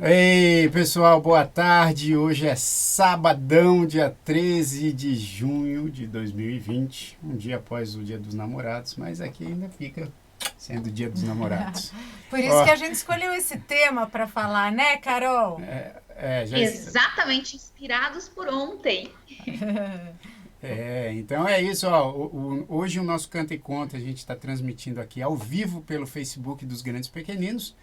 Ei, pessoal, boa tarde. Hoje é sabadão, dia 13 de junho de 2020, um dia após o Dia dos Namorados, mas aqui ainda fica sendo o Dia dos Namorados. Por isso Ó, que a gente escolheu esse tema para falar, né, Carol? já está. Exatamente inspirados por ontem. Então é isso, ó. Hoje o nosso Canta e Conta a gente está transmitindo aqui ao vivo pelo Facebook dos Grandes Pequeninos,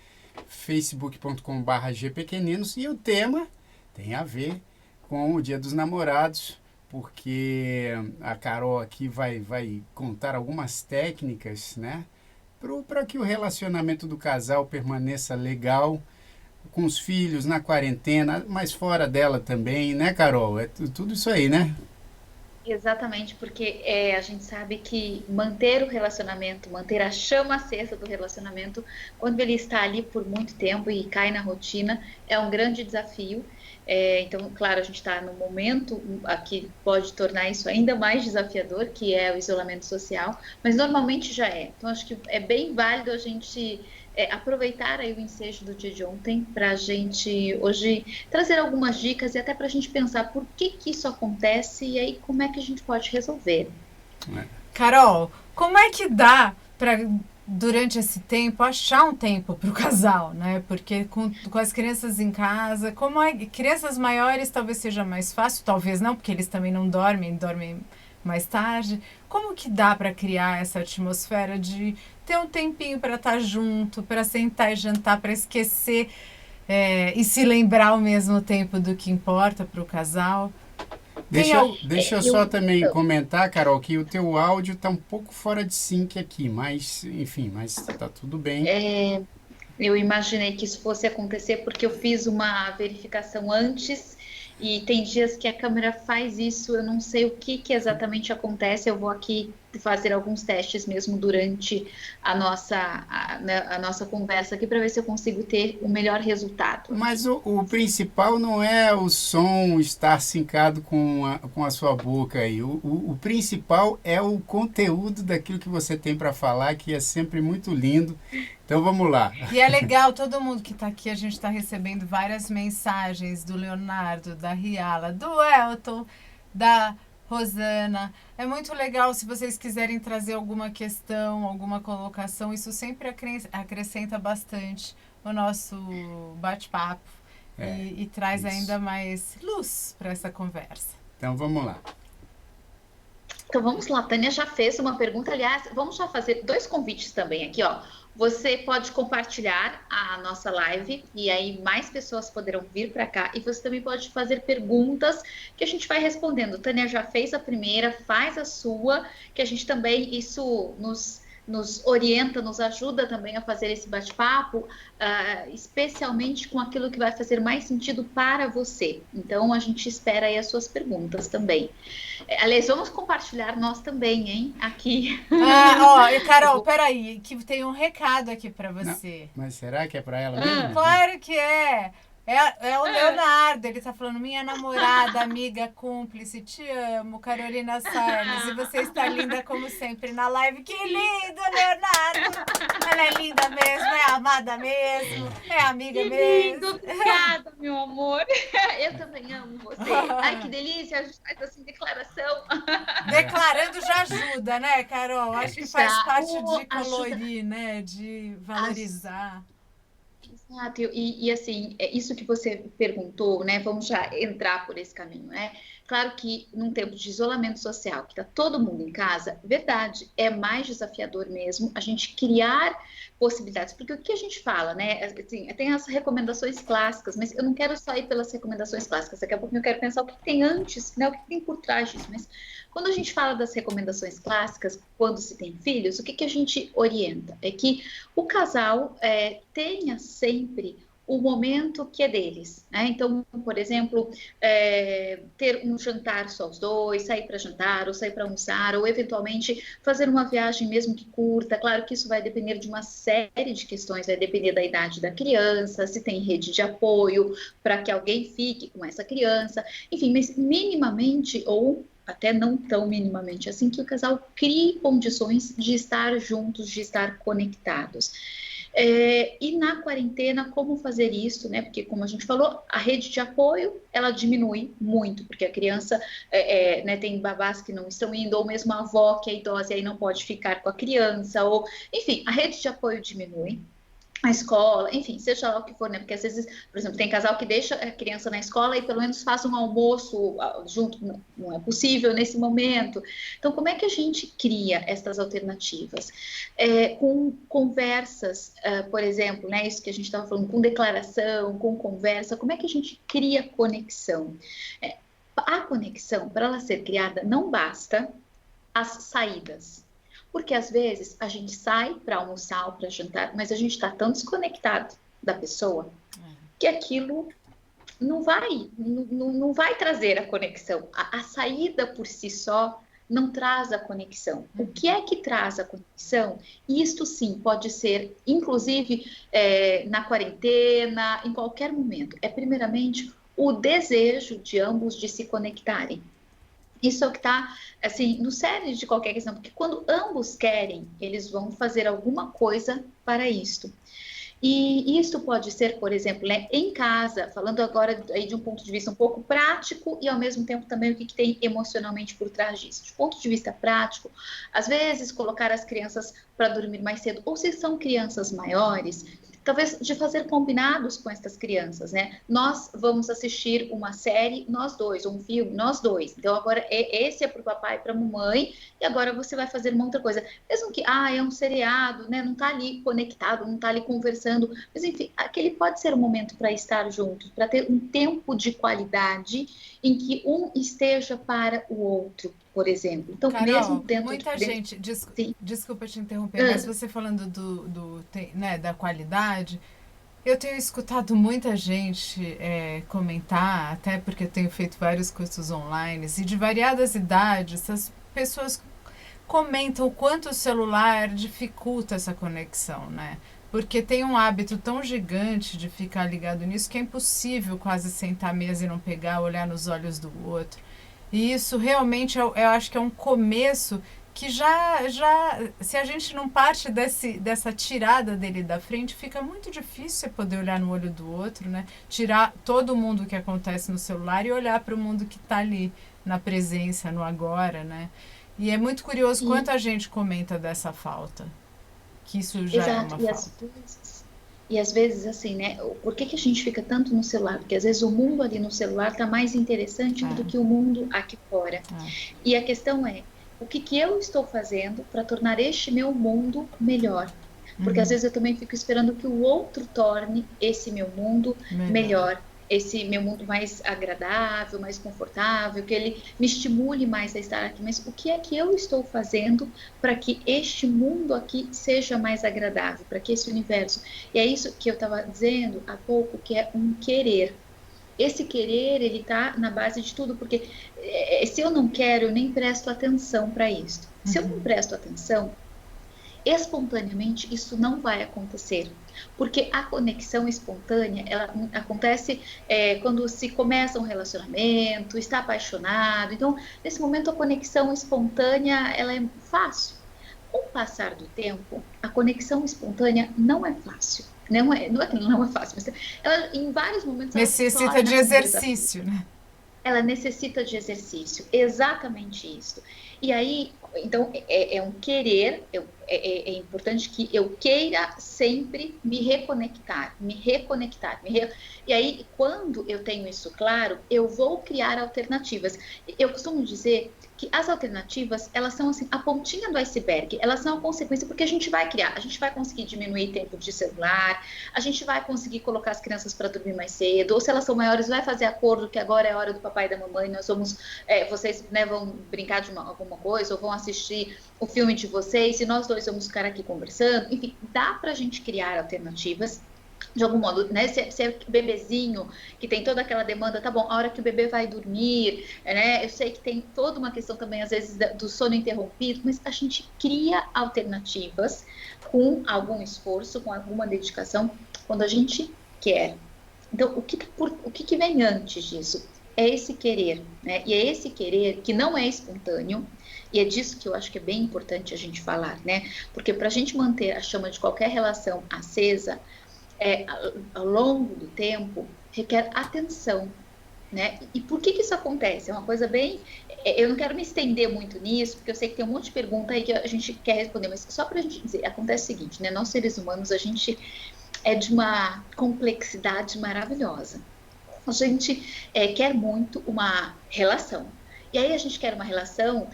facebook.com/barra gpequeninos, e o tema tem a ver com o Dia dos Namorados, porque a Carol aqui vai contar algumas técnicas, né, para que o relacionamento do casal permaneça legal, com os filhos, na quarentena, mas fora dela também, né, Carol? É tudo isso aí, né? Exatamente, porque a gente sabe que manter o relacionamento, manter a chama acesa do relacionamento, quando ele está ali por muito tempo e cai na rotina, é um grande desafio. Então, claro, a gente está no momento que pode tornar isso ainda mais desafiador, que é o isolamento social, mas normalmente já é. Então, acho que é bem válido a gente aproveitar aí o ensejo do dia de ontem para a gente hoje trazer algumas dicas e até para a gente pensar por que isso acontece e aí como é que a gente pode resolver. Carol, como é que dá para, durante esse tempo, achar um tempo para o casal, né? Porque com as crianças em casa, como é, crianças maiores talvez seja mais fácil, talvez não, porque eles também não dormem mais tarde. Como que dá para criar essa atmosfera de ter um tempinho para estar junto, para sentar e jantar, para esquecer e se lembrar ao mesmo tempo do que importa para o casal? Tem Deixa, al... deixa eu só Eu, também comentar, Carol, que o teu áudio tá um pouco fora de sync aqui, mas enfim, mas tá tudo bem. eu imaginei que isso fosse acontecer porque eu fiz uma verificação antes e tem dias que a câmera faz isso, eu não sei o que exatamente acontece, eu vou aqui fazer alguns testes mesmo durante né, a nossa conversa aqui para ver se eu consigo ter o melhor resultado aqui. Mas o principal não é o som estar sincado com a sua boca aí. O principal é o conteúdo daquilo que você tem para falar, que é sempre muito lindo. Então vamos lá. E é legal, todo mundo que está aqui, a gente está recebendo várias mensagens do Leonardo, da Riala, do Elton, da Rosana. É muito legal se vocês quiserem trazer alguma questão, alguma colocação, isso sempre acrescenta bastante o nosso bate-papo e traz Isso. ainda mais luz para essa conversa. Então vamos lá. Então vamos lá, a Tânia já fez uma pergunta, aliás, vamos já fazer dois convites também aqui, ó. Você pode compartilhar a nossa live e aí mais pessoas poderão vir para cá e você também pode fazer perguntas que a gente vai respondendo. Tânia já fez a primeira, faz a sua, que a gente também, isso nos orienta, nos ajuda também a fazer esse bate-papo, especialmente com aquilo que vai fazer mais sentido para você. Então, a gente espera aí as suas perguntas também. Aliás, vamos compartilhar nós também, hein? Aqui. Ó, Eu Carol, vou... peraí, que tem um recado aqui para Não, você. mas será que é para ela mesmo? Claro que é. É o Leonardo, ele tá falando, minha namorada, amiga, cúmplice, te amo, Carolina Salles, e você está linda como sempre na live. Que lindo, Leonardo! Ela é linda mesmo, é amada mesmo, é amiga Que lindo, mesmo. obrigada, meu amor. Eu também amo você. Ai, que delícia, a gente faz assim declaração. Declarando já ajuda, né, Carol? Acho que faz Já, parte de ajuda. colorir, né, de As valorizar. Exato, e assim, é isso que você perguntou, né? Vamos já entrar por esse caminho, né? Claro que num tempo de isolamento social, que está todo mundo em casa, verdade, é mais desafiador mesmo a gente criar possibilidades, porque o que a gente fala, né? Assim, tem as recomendações clássicas, mas eu não quero só ir pelas recomendações clássicas, daqui a pouco eu quero pensar o que tem antes, né? O que tem por trás disso, mas quando a gente fala das recomendações clássicas, quando se tem filhos, o que a gente orienta? É que o casal tenha sempre o momento que é deles, né? Então, por exemplo, ter um jantar só os dois, sair para jantar, ou sair para almoçar, ou eventualmente fazer uma viagem mesmo que curta. Claro que isso vai depender de uma série de questões, vai depender da idade da criança, se tem rede de apoio para que alguém fique com essa criança, enfim, mas minimamente, ou até não tão minimamente assim, que o casal crie condições de estar juntos, de estar conectados. E na quarentena, como fazer isso, né? Porque, como a gente falou, a rede de apoio, ela diminui muito, porque a criança, né, tem babás que não estão indo, ou mesmo a avó que é idosa e aí não pode ficar com a criança, ou, enfim, a rede de apoio diminui. A escola, enfim, seja lá o que for, né? Porque às vezes, por exemplo, tem casal que deixa a criança na escola e pelo menos faz um almoço junto, não é possível nesse momento. Então, como é que a gente cria essas alternativas? Com conversas, por exemplo, né? Isso que a gente estava falando, com declaração, com conversa, como é que a gente cria conexão? A conexão, para ela ser criada, não basta as saídas. Porque às vezes a gente sai para almoçar ou para jantar, mas a gente está tão desconectado da pessoa que aquilo não vai trazer a conexão. A saída por si só não traz a conexão. O que é que traz a conexão? Isto sim pode ser, inclusive, na quarentena, em qualquer momento. É primeiramente o desejo de ambos de se conectarem. Isso é o que está, assim, no cerne de qualquer questão, porque quando ambos querem, eles vão fazer alguma coisa para isto. E isso pode ser, por exemplo, né, em casa, falando agora aí de um ponto de vista um pouco prático e ao mesmo tempo também o que tem emocionalmente por trás disso. De ponto de vista prático, às vezes colocar as crianças para dormir mais cedo, ou se são crianças maiores, talvez de fazer combinados com essas crianças, né? Nós vamos assistir uma série, nós dois, ou um filme, nós dois. Então, agora, esse é para o papai e para a mamãe, e agora você vai fazer uma outra coisa. Mesmo que, é um seriado, né? Não está ali conectado, não está ali conversando. Mas, enfim, aquele pode ser um momento para estar juntos, para ter um tempo de qualidade em que um esteja para o outro, por exemplo. Então, Carol, mesmo dentro muita de... gente, desculpa te interromper, mas você falando né, da qualidade, eu tenho escutado muita gente comentar, até porque eu tenho feito vários cursos online, e de variadas idades, as pessoas comentam o quanto o celular dificulta essa conexão, né? Porque tem um hábito tão gigante de ficar ligado nisso que é impossível quase sentar à mesa e não pegar, olhar nos olhos do outro. E isso realmente eu acho que é um começo que já se a gente não parte dessa tirada dele da frente, fica muito difícil você poder olhar no olho do outro, né? Tirar todo mundo que acontece no celular e olhar para o mundo que está ali na presença, no agora, né? E é muito curioso quanto a gente comenta dessa falta. Que isso já Exato. é uma falta. E às vezes, assim, né? Por que a gente fica tanto no celular? Porque às vezes o mundo ali no celular está mais interessante do que o mundo aqui fora. E a questão é, o que eu estou fazendo para tornar este meu mundo melhor? Porque às vezes eu também fico esperando que o outro torne esse meu mundo melhor. Esse meu mundo mais agradável, mais confortável, que ele me estimule mais a estar aqui. Mas o que é que eu estou fazendo para que este mundo aqui seja mais agradável, para que esse universo... E é isso que eu estava dizendo há pouco, que é um querer. Esse querer, ele está na base de tudo, porque se eu não quero, eu nem presto atenção para isso. Se eu não presto atenção, espontaneamente isso não vai acontecer, porque a conexão espontânea ela acontece quando se começa um relacionamento, está apaixonado. Então, nesse momento a conexão espontânea ela é fácil. Com o passar do tempo, a conexão espontânea não é fácil. Não é que não é fácil, mas ela, em vários momentos necessita de exercício, né? Ela necessita de exercício, exatamente isso. E aí, então, é um querer, é importante que eu queira sempre me reconectar. E aí, quando eu tenho isso claro, eu vou criar alternativas. Eu costumo dizer que as alternativas, elas são assim, a pontinha do iceberg, elas são a consequência, porque a gente vai criar, a gente vai conseguir diminuir tempo de celular, a gente vai conseguir colocar as crianças para dormir mais cedo, ou se elas são maiores, vai fazer acordo que agora é a hora do papai e da mamãe, nós vamos, vocês, né, vão brincar de alguma coisa, ou vão assistir o filme de vocês, e nós dois vamos ficar aqui conversando. Enfim, dá pra gente criar alternativas. De algum modo, né? Se é bebezinho, que tem toda aquela demanda, tá bom, a hora que o bebê vai dormir, né? Eu sei que tem toda uma questão também, às vezes, do sono interrompido, mas a gente cria alternativas com algum esforço, com alguma dedicação, quando a gente quer. Então, o que vem antes disso? é esse querer, né? E é esse querer que não é espontâneo, e é disso que eu acho que é bem importante a gente falar, né? Porque para a gente manter a chama de qualquer relação acesa, ao longo do tempo, requer atenção, né? E por que isso acontece? É uma coisa bem... Eu não quero me estender muito nisso, porque eu sei que tem um monte de pergunta aí que a gente quer responder, mas só para a gente dizer, acontece o seguinte, né? Nós seres humanos, a gente é de uma complexidade maravilhosa. A gente quer muito uma relação. E aí a gente quer uma relação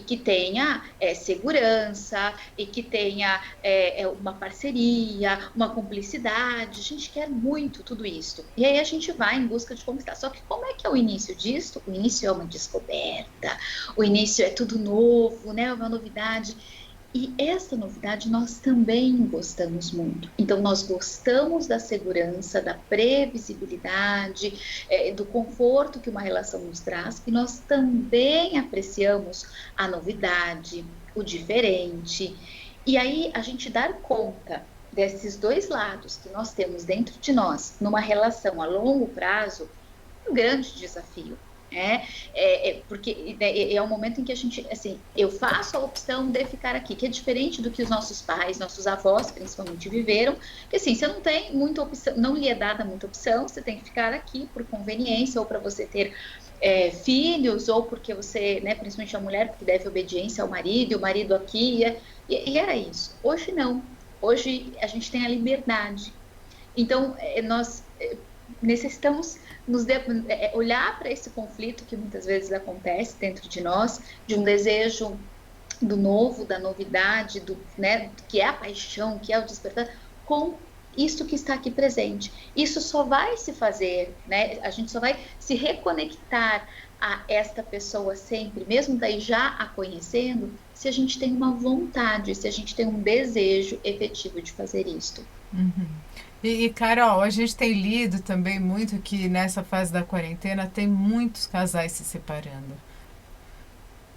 que tenha segurança e que tenha uma parceria, uma cumplicidade. A gente quer muito tudo isso. E aí a gente vai em busca de conquistar. Só que como é que é o início disso? O início é uma descoberta, o início é tudo novo, né? Uma novidade. E essa novidade nós também gostamos muito. Então, nós gostamos da segurança, da previsibilidade, do conforto que uma relação nos traz, e nós também apreciamos a novidade, o diferente. E aí, a gente dar conta desses dois lados que nós temos dentro de nós, numa relação a longo prazo, é um grande desafio. Porque é um momento em que a gente, assim, eu faço a opção de ficar aqui, que é diferente do que os nossos pais, nossos avós, principalmente, viveram, que assim, você não tem muita opção, não lhe é dada muita opção, você tem que ficar aqui por conveniência, ou para você ter filhos, ou porque você, né, principalmente a mulher, que deve obediência ao marido, e o marido aqui, e era isso. Hoje não, hoje a gente tem a liberdade. Então, nós necessitamos olhar para esse conflito que muitas vezes acontece dentro de nós, de um desejo do novo, da novidade, né, que é a paixão, que é o despertar, com isso que está aqui presente. Isso só vai se fazer, né, a gente só vai se reconectar a esta pessoa sempre, mesmo daí já a conhecendo, se a gente tem uma vontade, se a gente tem um desejo efetivo de fazer isto. Uhum. E, Carol, a gente tem lido também muito que nessa fase da quarentena tem muitos casais se separando.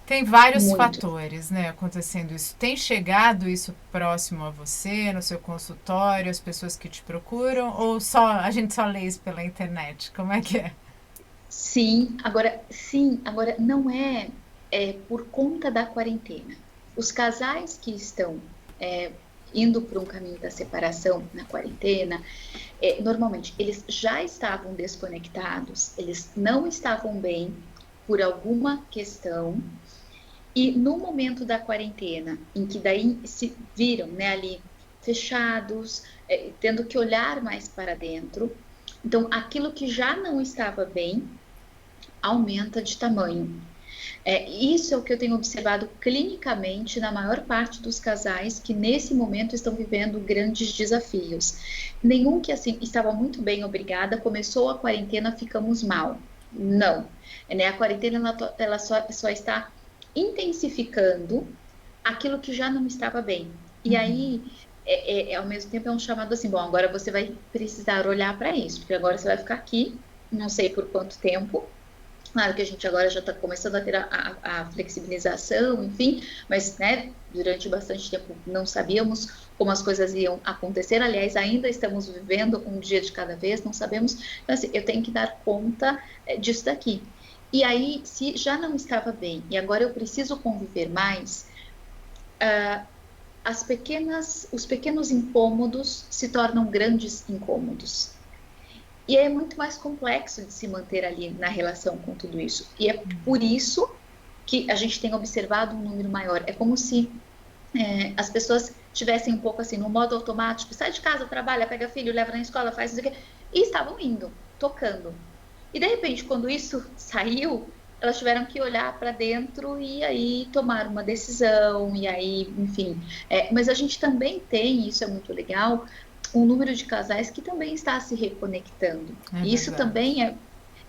Tem vários fatores, né, acontecendo isso. Tem chegado isso próximo a você, no seu consultório, as pessoas que te procuram, ou a gente só lê isso pela internet? Como é que é? Sim, agora não é por conta da quarentena. Os casais que estão indo por um caminho da separação na quarentena, normalmente eles já estavam desconectados, eles não estavam bem por alguma questão, e no momento da quarentena, em que daí se viram, né, ali fechados, tendo que olhar mais para dentro, então aquilo que já não estava bem aumenta de tamanho. Isso é o que eu tenho observado clinicamente na maior parte dos casais que nesse momento estão vivendo grandes desafios. Nenhum que assim estava muito bem, obrigada, começou a quarentena, ficamos mal. Não. A quarentena ela só está intensificando aquilo que já não estava bem. E aí, ao mesmo tempo, é um chamado assim, bom, agora você vai precisar olhar para isso, porque agora você vai ficar aqui, não sei por quanto tempo. Claro que a gente agora já está começando a ter a flexibilização, enfim, mas, né, durante bastante tempo não sabíamos como as coisas iam acontecer. Aliás, ainda estamos vivendo um dia de cada vez, não sabemos. Então, assim, eu tenho que dar conta disso daqui. E aí, se já não estava bem e agora eu preciso conviver mais, os pequenos incômodos se tornam grandes incômodos. E é muito mais complexo de se manter ali na relação com tudo isso. E é por isso que a gente tem observado um número maior. É como se as pessoas tivessem um pouco assim, no modo automático, sai de casa, trabalha, pega filho, leva na escola, faz isso aqui, e estavam indo, tocando. E de repente, quando isso saiu, elas tiveram que olhar para dentro e aí tomar uma decisão, e aí, enfim. Mas a gente também tem, isso é muito legal, um número de casais que também está se reconectando. E isso também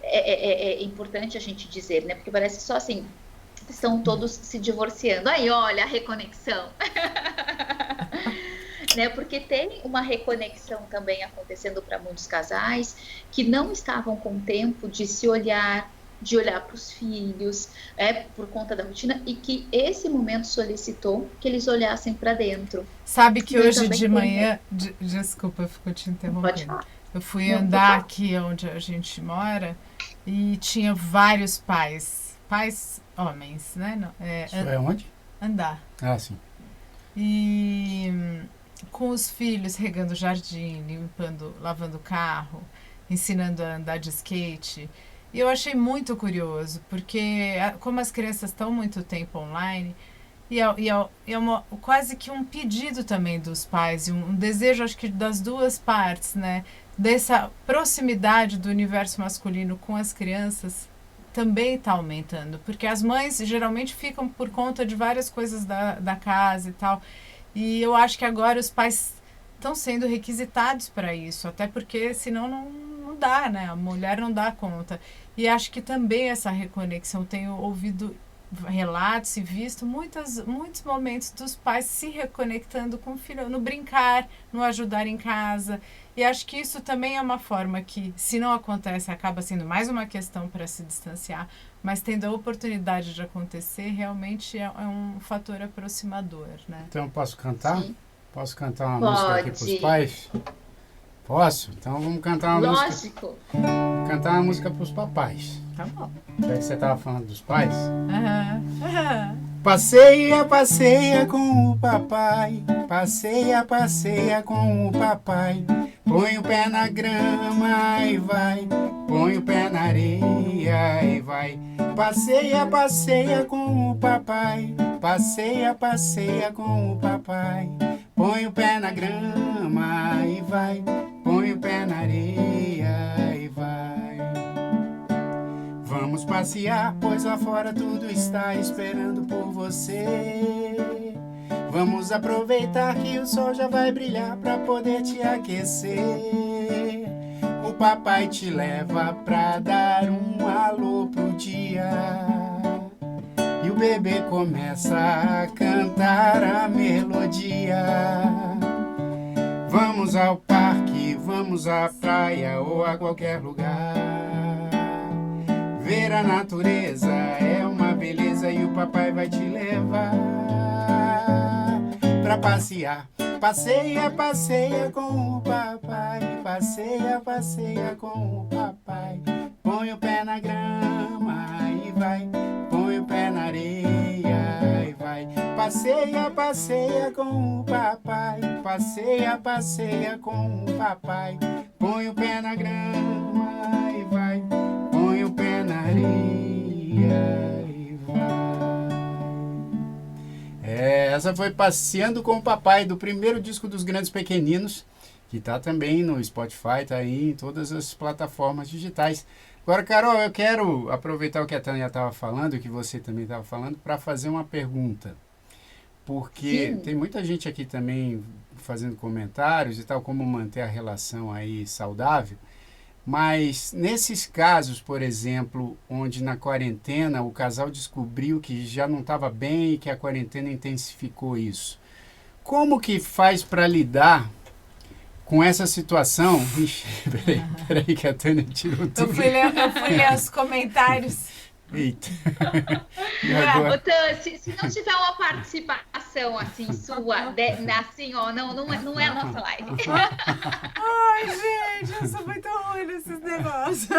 é importante a gente dizer, né? Porque parece só assim, estão todos se divorciando. Aí, olha, a reconexão. Né? Porque tem uma reconexão também acontecendo para muitos casais que não estavam com tempo de se olhar, de olhar para os filhos, por conta da rotina, e que esse momento solicitou que eles olhassem para dentro. Sabe que hoje de manhã, desculpa, eu fico te interrompendo. Eu fui andar aqui onde a gente mora e tinha vários pais homens, né? Isso é onde? Andar. Ah, sim. E com os filhos regando o jardim, lavando o carro, ensinando a andar de skate. E eu achei muito curioso, porque como as crianças estão muito tempo online, quase que um pedido também dos pais, e um desejo, acho que das duas partes, né? Dessa proximidade do universo masculino com as crianças também está aumentando, porque as mães geralmente ficam por conta de várias coisas da casa e tal, e eu acho que agora os pais estão sendo requisitados para isso, até porque senão não dá, né? A mulher não dá conta. E acho que também essa reconexão, tenho ouvido relatos e visto muitos momentos dos pais se reconectando com o filho, no brincar, no ajudar em casa. E acho que isso também é uma forma que, se não acontece, acaba sendo mais uma questão para se distanciar, mas tendo a oportunidade de acontecer, realmente é um fator aproximador, né? Então, posso cantar? Sim. Posso cantar uma música aqui para os pais? Posso? Então, vamos cantar uma música. Lógico. Cantar uma música para os papais. Tá bom. Já que você estava falando dos pais. Aham. Passeia, passeia com o papai. Passeia, passeia com o papai. Põe o pé na grama e vai. Põe o pé na areia e vai. Passeia, passeia com o papai. Passeia, passeia com o papai. Põe o pé na grama e vai. Põe o pé na areia e vai. Vamos passear, pois lá fora tudo está esperando por você. Vamos aproveitar que o sol já vai brilhar pra poder te aquecer. O papai te leva pra dar um alô pro dia. E o bebê começa a cantar a melodia. Vamos ao parque, vamos à praia ou a qualquer lugar. Ver a natureza é uma beleza e o papai vai te levar pra passear. Passeia, passeia com o papai. Passeia, passeia com o papai. Põe o pé na grama e vai. Põe o pé na areia e vai. Passeia, passeia com o papai. Passeia, passeia com o papai. Põe o pé na grama e vai. Põe o pé na areia e vai. Essa foi Passeando com o Papai, do primeiro disco dos Grandes Pequeninos, que tá também no Spotify, tá aí em todas as plataformas digitais. Agora, Carol, eu quero aproveitar o que a Tânia estava falando, que você também estava falando, para fazer uma pergunta. Porque Sim. tem muita gente aqui também fazendo comentários e tal, como manter a relação aí saudável. Mas nesses casos, por exemplo, onde na quarentena o casal descobriu que já não estava bem e que a quarentena intensificou isso, como que faz para lidar com essa situação? Ixi, peraí que a Tânia tirou tudo. Eu fui ler os comentários. Eita. E agora? Se não tiver uma participação assim sua, assim, ó, não é a nossa live. Ai, gente, eu sou muito ruim nesses negócios.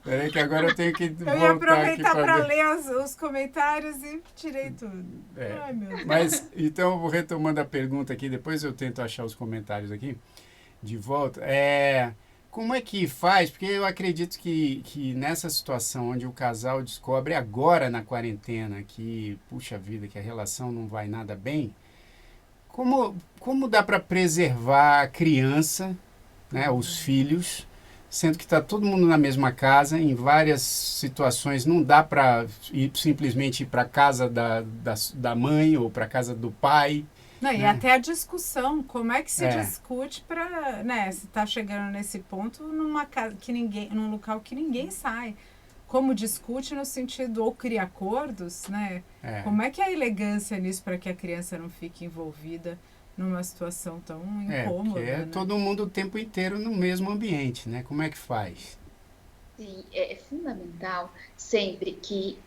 Peraí que agora eu tenho que voltar Eu ia aqui aproveitar para para ver. ler os comentários e tirei tudo. É. Ai, meu Deus. Mas, então, eu vou retomando a pergunta aqui, depois eu tento achar os comentários aqui, de volta. Como é que faz? Porque eu acredito que nessa situação onde o casal descobre agora na quarentena que, puxa vida, que a relação não vai nada bem, como dá para preservar a criança, né, os filhos, sendo que está todo mundo na mesma casa, em várias situações não dá para simplesmente ir para casa da mãe ou para casa do pai. Não, e né? até a discussão, como é que se É. discute para, né, se tá chegando nesse ponto numa casa num local que ninguém sai. Como discute no sentido ou cria acordos, né? É. Como é que é a elegância nisso para que a criança não fique envolvida numa situação tão incômoda, Porque é né? todo mundo o tempo inteiro no mesmo ambiente, né? Como é que faz? Sim, é fundamental sempre que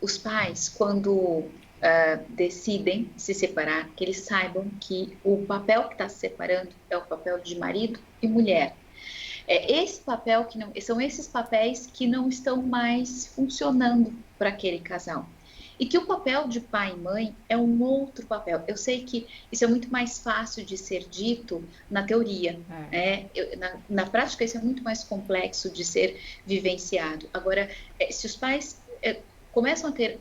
os pais, quando decidem se separar, que eles saibam que o papel que está se separando é o papel de marido e mulher. esse papel que não, são esses papéis que não estão mais funcionando para aquele casal. E que o papel de pai e mãe é um outro papel. Eu sei que isso é muito mais fácil de ser dito na teoria, né? Na prática isso é muito mais complexo de ser vivenciado. Agora, se os pais começam a ter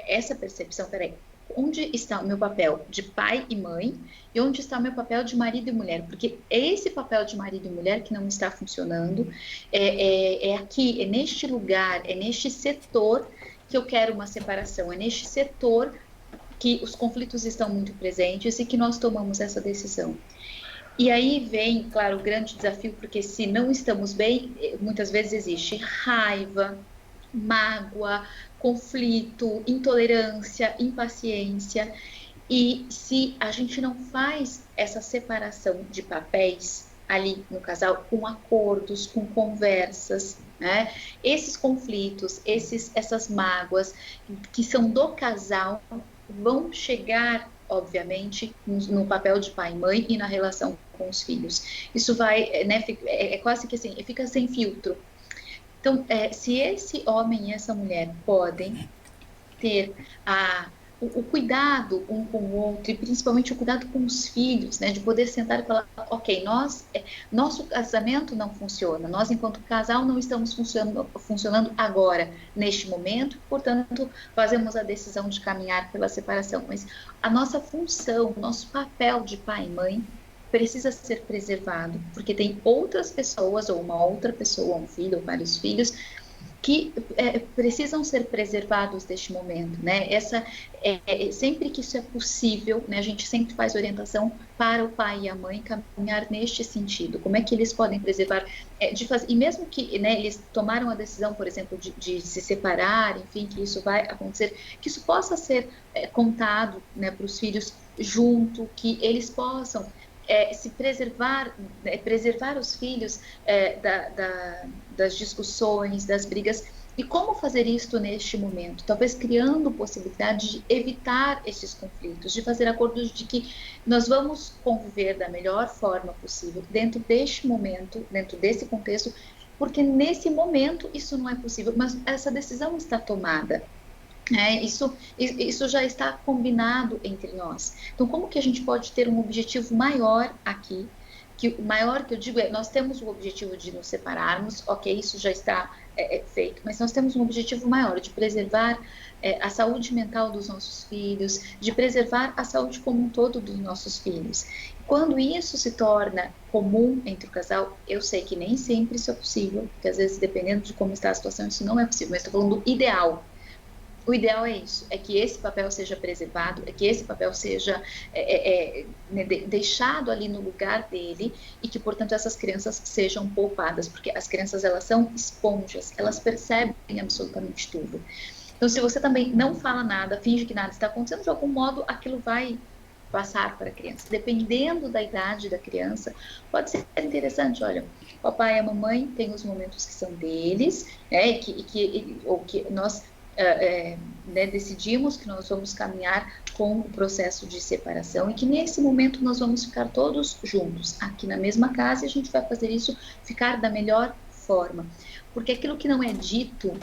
essa percepção, peraí, onde está o meu papel de pai e mãe e onde está o meu papel de marido e mulher? Porque é esse papel de marido e mulher que não está funcionando, é aqui, é neste lugar, é neste setor que eu quero uma separação, é neste setor que os conflitos estão muito presentes e que nós tomamos essa decisão. E aí vem, claro, o grande desafio, porque se não estamos bem, muitas vezes existe raiva, mágoa, conflito, intolerância, impaciência. E se a gente não faz essa separação de papéis ali no casal, com acordos, com conversas, né? Esses conflitos, essas mágoas que são do casal vão chegar, obviamente, no papel de pai e mãe e na relação com os filhos. Isso vai, né, quase que assim, fica sem filtro. Então, se esse homem e essa mulher podem ter o cuidado um com o outro, e principalmente o cuidado com os filhos, né, de poder sentar e falar, ok, nosso casamento não funciona, nós enquanto casal não estamos funcionando agora, neste momento, portanto, fazemos a decisão de caminhar pela separação, mas a nossa função, nosso papel de pai e mãe precisa ser preservado, porque tem outras pessoas, ou uma outra pessoa, um filho, ou vários filhos, que precisam ser preservados deste momento, né? Sempre que isso é possível, né, a gente sempre faz orientação para o pai e a mãe caminhar neste sentido. Como é que eles podem preservar, e mesmo que, né, eles tomaram a decisão, por exemplo, de se separar, enfim, que isso vai acontecer, que isso possa ser contado, né, para os filhos junto, que eles possam se preservar, preservar os filhos das discussões, das brigas. E como fazer isso neste momento? Talvez criando possibilidade de evitar esses conflitos, de fazer acordos de que nós vamos conviver da melhor forma possível dentro deste momento, dentro desse contexto, porque nesse momento isso não é possível, mas essa decisão está tomada. Isso já está combinado entre nós. Então, como que a gente pode ter um objetivo maior aqui? Que o maior que eu digo nós temos o objetivo de nos separarmos, ok, isso já está feito, mas nós temos um objetivo maior de preservar a saúde mental dos nossos filhos, de preservar a saúde como um todo dos nossos filhos. Quando isso se torna comum entre o casal, eu sei que nem sempre isso é possível, porque às vezes, dependendo de como está a situação, isso não é possível, mas estou falando do ideal. O ideal é isso, é que esse papel seja preservado, é que esse papel seja deixado ali no lugar dele e que, portanto, essas crianças sejam poupadas, porque as crianças, elas são esponjas, elas percebem absolutamente tudo. Então, se você também não fala nada, finge que nada está acontecendo, de algum modo, aquilo vai passar para a criança. Dependendo da idade da criança, pode ser interessante, olha, o papai e a mamãe têm os momentos que são deles, né, ou que nós decidimos que nós vamos caminhar com o processo de separação e que nesse momento nós vamos ficar todos juntos aqui na mesma casa e a gente vai fazer isso ficar da melhor forma, porque aquilo que não é dito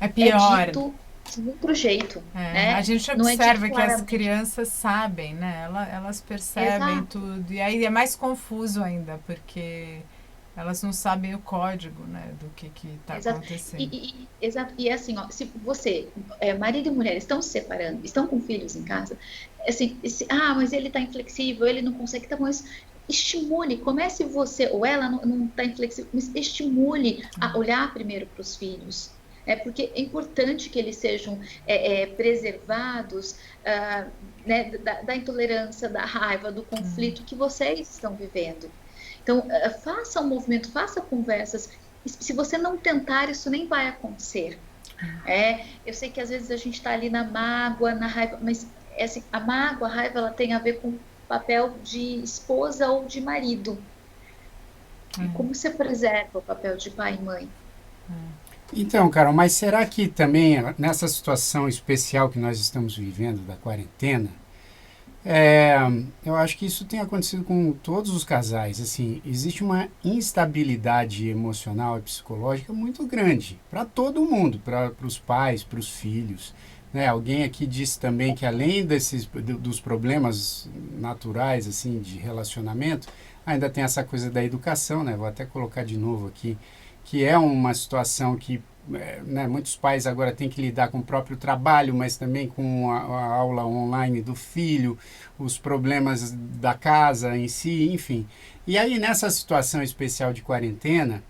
é pior. É dito de outro jeito, né? A gente observa que as crianças sabem, né? Elas percebem. Exato. Tudo e aí é mais confuso ainda, porque elas não sabem o código, né, do que está acontecendo. Exato. E assim, ó, se você, marido e mulher, estão se separando, estão com filhos em casa, assim, mas ele está inflexível, ele não consegue, tá bom, mas estimule, comece você, ou ela não está inflexível, mas estimule a olhar primeiro para os filhos. Porque é importante que eles sejam preservados né, da intolerância, da raiva, do conflito que vocês estão vivendo. Então, faça um movimento, faça conversas. Se você não tentar, isso nem vai acontecer. Eu sei que às vezes a gente está ali na mágoa, na raiva, mas assim, a mágoa, a raiva, ela tem a ver com o papel de esposa ou de marido. Como você preserva o papel de pai e mãe? Então, Carol, mas será que também nessa situação especial que nós estamos vivendo da quarentena, É, eu acho que isso tem acontecido com todos os casais. Assim, existe uma instabilidade emocional e psicológica muito grande para todo mundo, para os pais, para os filhos. Né? Alguém aqui disse também que além dos problemas naturais assim de relacionamento, ainda tem essa coisa da educação, né? Vou até colocar de novo aqui, que é uma situação que né, muitos pais agora têm que lidar com o próprio trabalho, mas também com a aula online do filho, os problemas da casa em si, enfim. E aí, nessa situação especial de quarentena,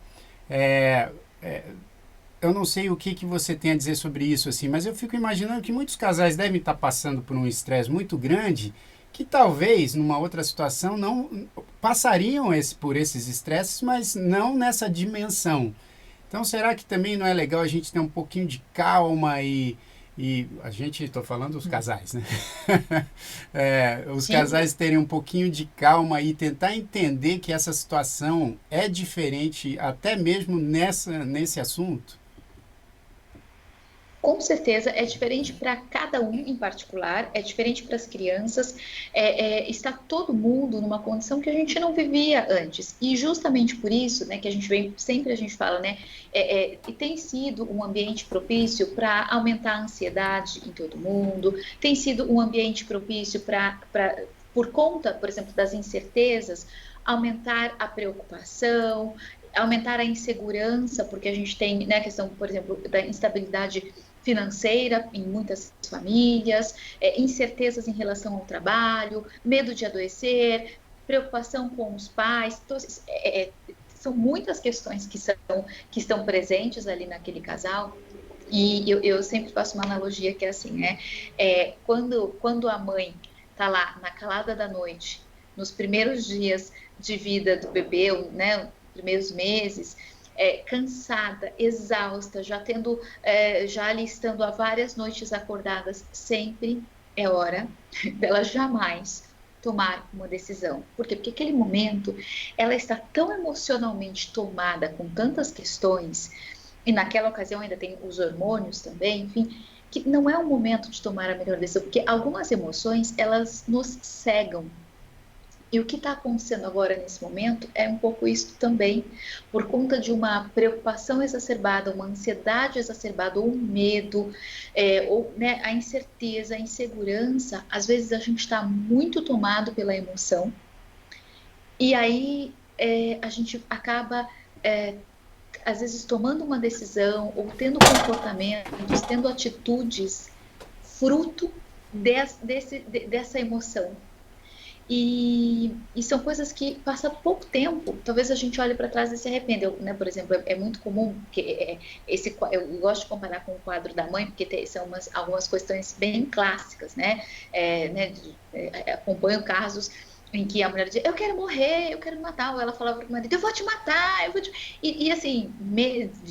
é, é, eu não sei o que você tem a dizer sobre isso, assim, mas eu fico imaginando que muitos casais devem estar passando por um estresse muito grande, que talvez, numa outra situação, não passariam por esses estresses, mas não nessa dimensão. Então, será que também não é legal a gente ter um pouquinho de calma e a gente, estou falando dos casais, né? Os Sim. casais terem um pouquinho de calma e tentar entender que essa situação é diferente até mesmo nesse assunto? Com certeza é diferente para cada um em particular, é diferente para as crianças, está todo mundo numa condição que a gente não vivia antes. E justamente por isso, né, que a gente vem, sempre a gente fala, né, e tem sido um ambiente propício para aumentar a ansiedade em todo mundo, tem sido um ambiente propício por conta, por exemplo, das incertezas, aumentar a preocupação, aumentar a insegurança, porque a gente tem, né, a questão, por exemplo, da instabilidade financeira em muitas famílias, incertezas em relação ao trabalho, medo de adoecer, preocupação com os pais. Então, são muitas questões que estão presentes ali naquele casal. E eu sempre faço uma analogia que é assim, né? Quando a mãe está lá na calada da noite, nos primeiros dias de vida do bebê, né, primeiros meses, cansada, exausta, já ali estando há várias noites acordadas, sempre é hora dela jamais tomar uma decisão. Por quê? Porque aquele momento ela está tão emocionalmente tomada com tantas questões, e naquela ocasião ainda tem os hormônios também, enfim, que não é o momento de tomar a melhor decisão, porque algumas emoções, elas nos cegam. E o que está acontecendo agora nesse momento é um pouco isso também, por conta de uma preocupação exacerbada, uma ansiedade exacerbada, ou um medo, ou né, a incerteza, a insegurança. Às vezes a gente está muito tomado pela emoção e aí a gente acaba, às vezes, tomando uma decisão ou tendo comportamentos, tendo atitudes fruto dessa emoção. E são coisas que passa pouco tempo, talvez a gente olhe para trás e se arrependa, né? Por exemplo, é muito comum que eu gosto de comparar com o quadro da mãe, porque são algumas questões bem clássicas, né? Acompanho casos em que a mulher dizia, eu quero morrer, eu quero me matar, ou ela falava para o marido, eu vou te matar, eu vou te... E assim, meses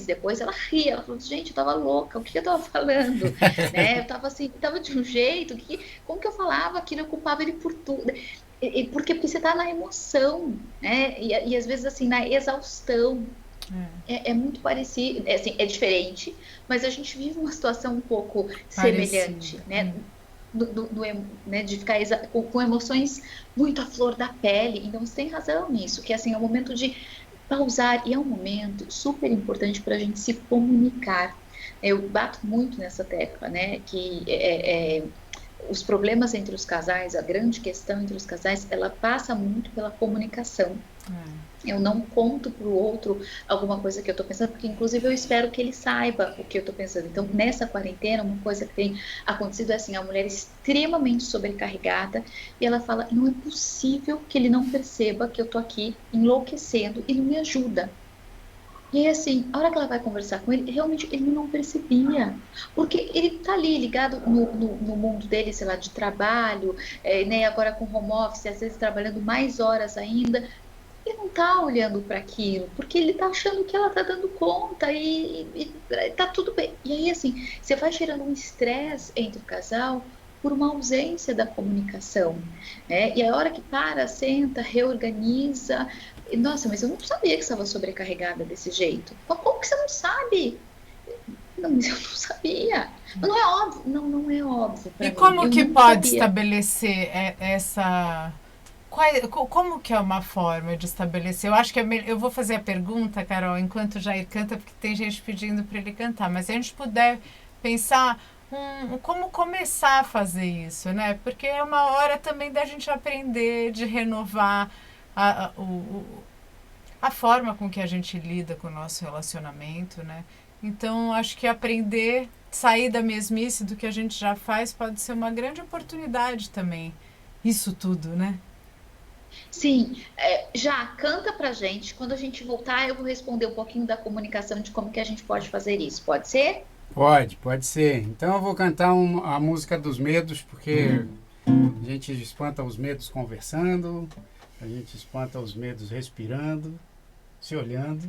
depois, ela ria, ela falou, gente, eu tava louca, o que eu tava falando? Né? Eu tava assim, tava de um jeito, como que eu falava aquilo, eu culpava ele por tudo. Porque você tá na emoção, né? E às vezes assim, na exaustão. É muito parecido, assim, é diferente, mas a gente vive uma situação um pouco semelhante, né? Né, de ficar com emoções muito à flor da pele. Então você tem razão nisso, que assim, é o momento de pausar, e é um momento super importante para a gente se comunicar. Eu bato muito nessa tecla, né, que os problemas entre os casais, a grande questão entre os casais, ela passa muito pela comunicação. Eu não conto para o outro alguma coisa que eu estou pensando, porque inclusive eu espero que ele saiba o que eu estou pensando. Então, nessa quarentena, uma coisa que tem acontecido é assim, a mulher é extremamente sobrecarregada e ela fala, não é possível que ele não perceba que eu estou aqui enlouquecendo e não me ajuda. E assim, a hora que ela vai conversar com ele, realmente ele não percebia, porque ele tá ali ligado no mundo dele, sei lá, de trabalho, né, agora com home office, às vezes trabalhando mais horas ainda. Ele não tá olhando para aquilo, porque ele tá achando que ela tá dando conta e tá tudo bem. E aí, assim, você vai gerando um estresse entre o casal por uma ausência da comunicação, né? E a hora que para, senta, reorganiza, nossa, mas eu não sabia que estava sobrecarregada desse jeito. Como que você não sabe? Não, mas eu não sabia. Não é óbvio. Não, não é óbvio para E mim. como Eu que não pode sabia. estabelecer essa... Como que é uma forma de estabelecer? Eu acho que eu vou fazer a pergunta, Carol, enquanto o Jair canta, porque tem gente pedindo para ele cantar, mas se a gente puder pensar como começar a fazer isso, né? Porque é uma hora também da gente aprender, de renovar a forma com que a gente lida com o nosso relacionamento, né? Então, acho que aprender, sair da mesmice do que a gente já faz pode ser uma grande oportunidade também. Isso tudo, né? Sim, já canta pra gente. Quando a gente voltar, eu vou responder um pouquinho da comunicação de como que a gente pode fazer isso. Pode ser? Pode ser. Então eu vou cantar a música dos medos, porque a gente espanta os medos conversando, a gente espanta os medos respirando, se olhando.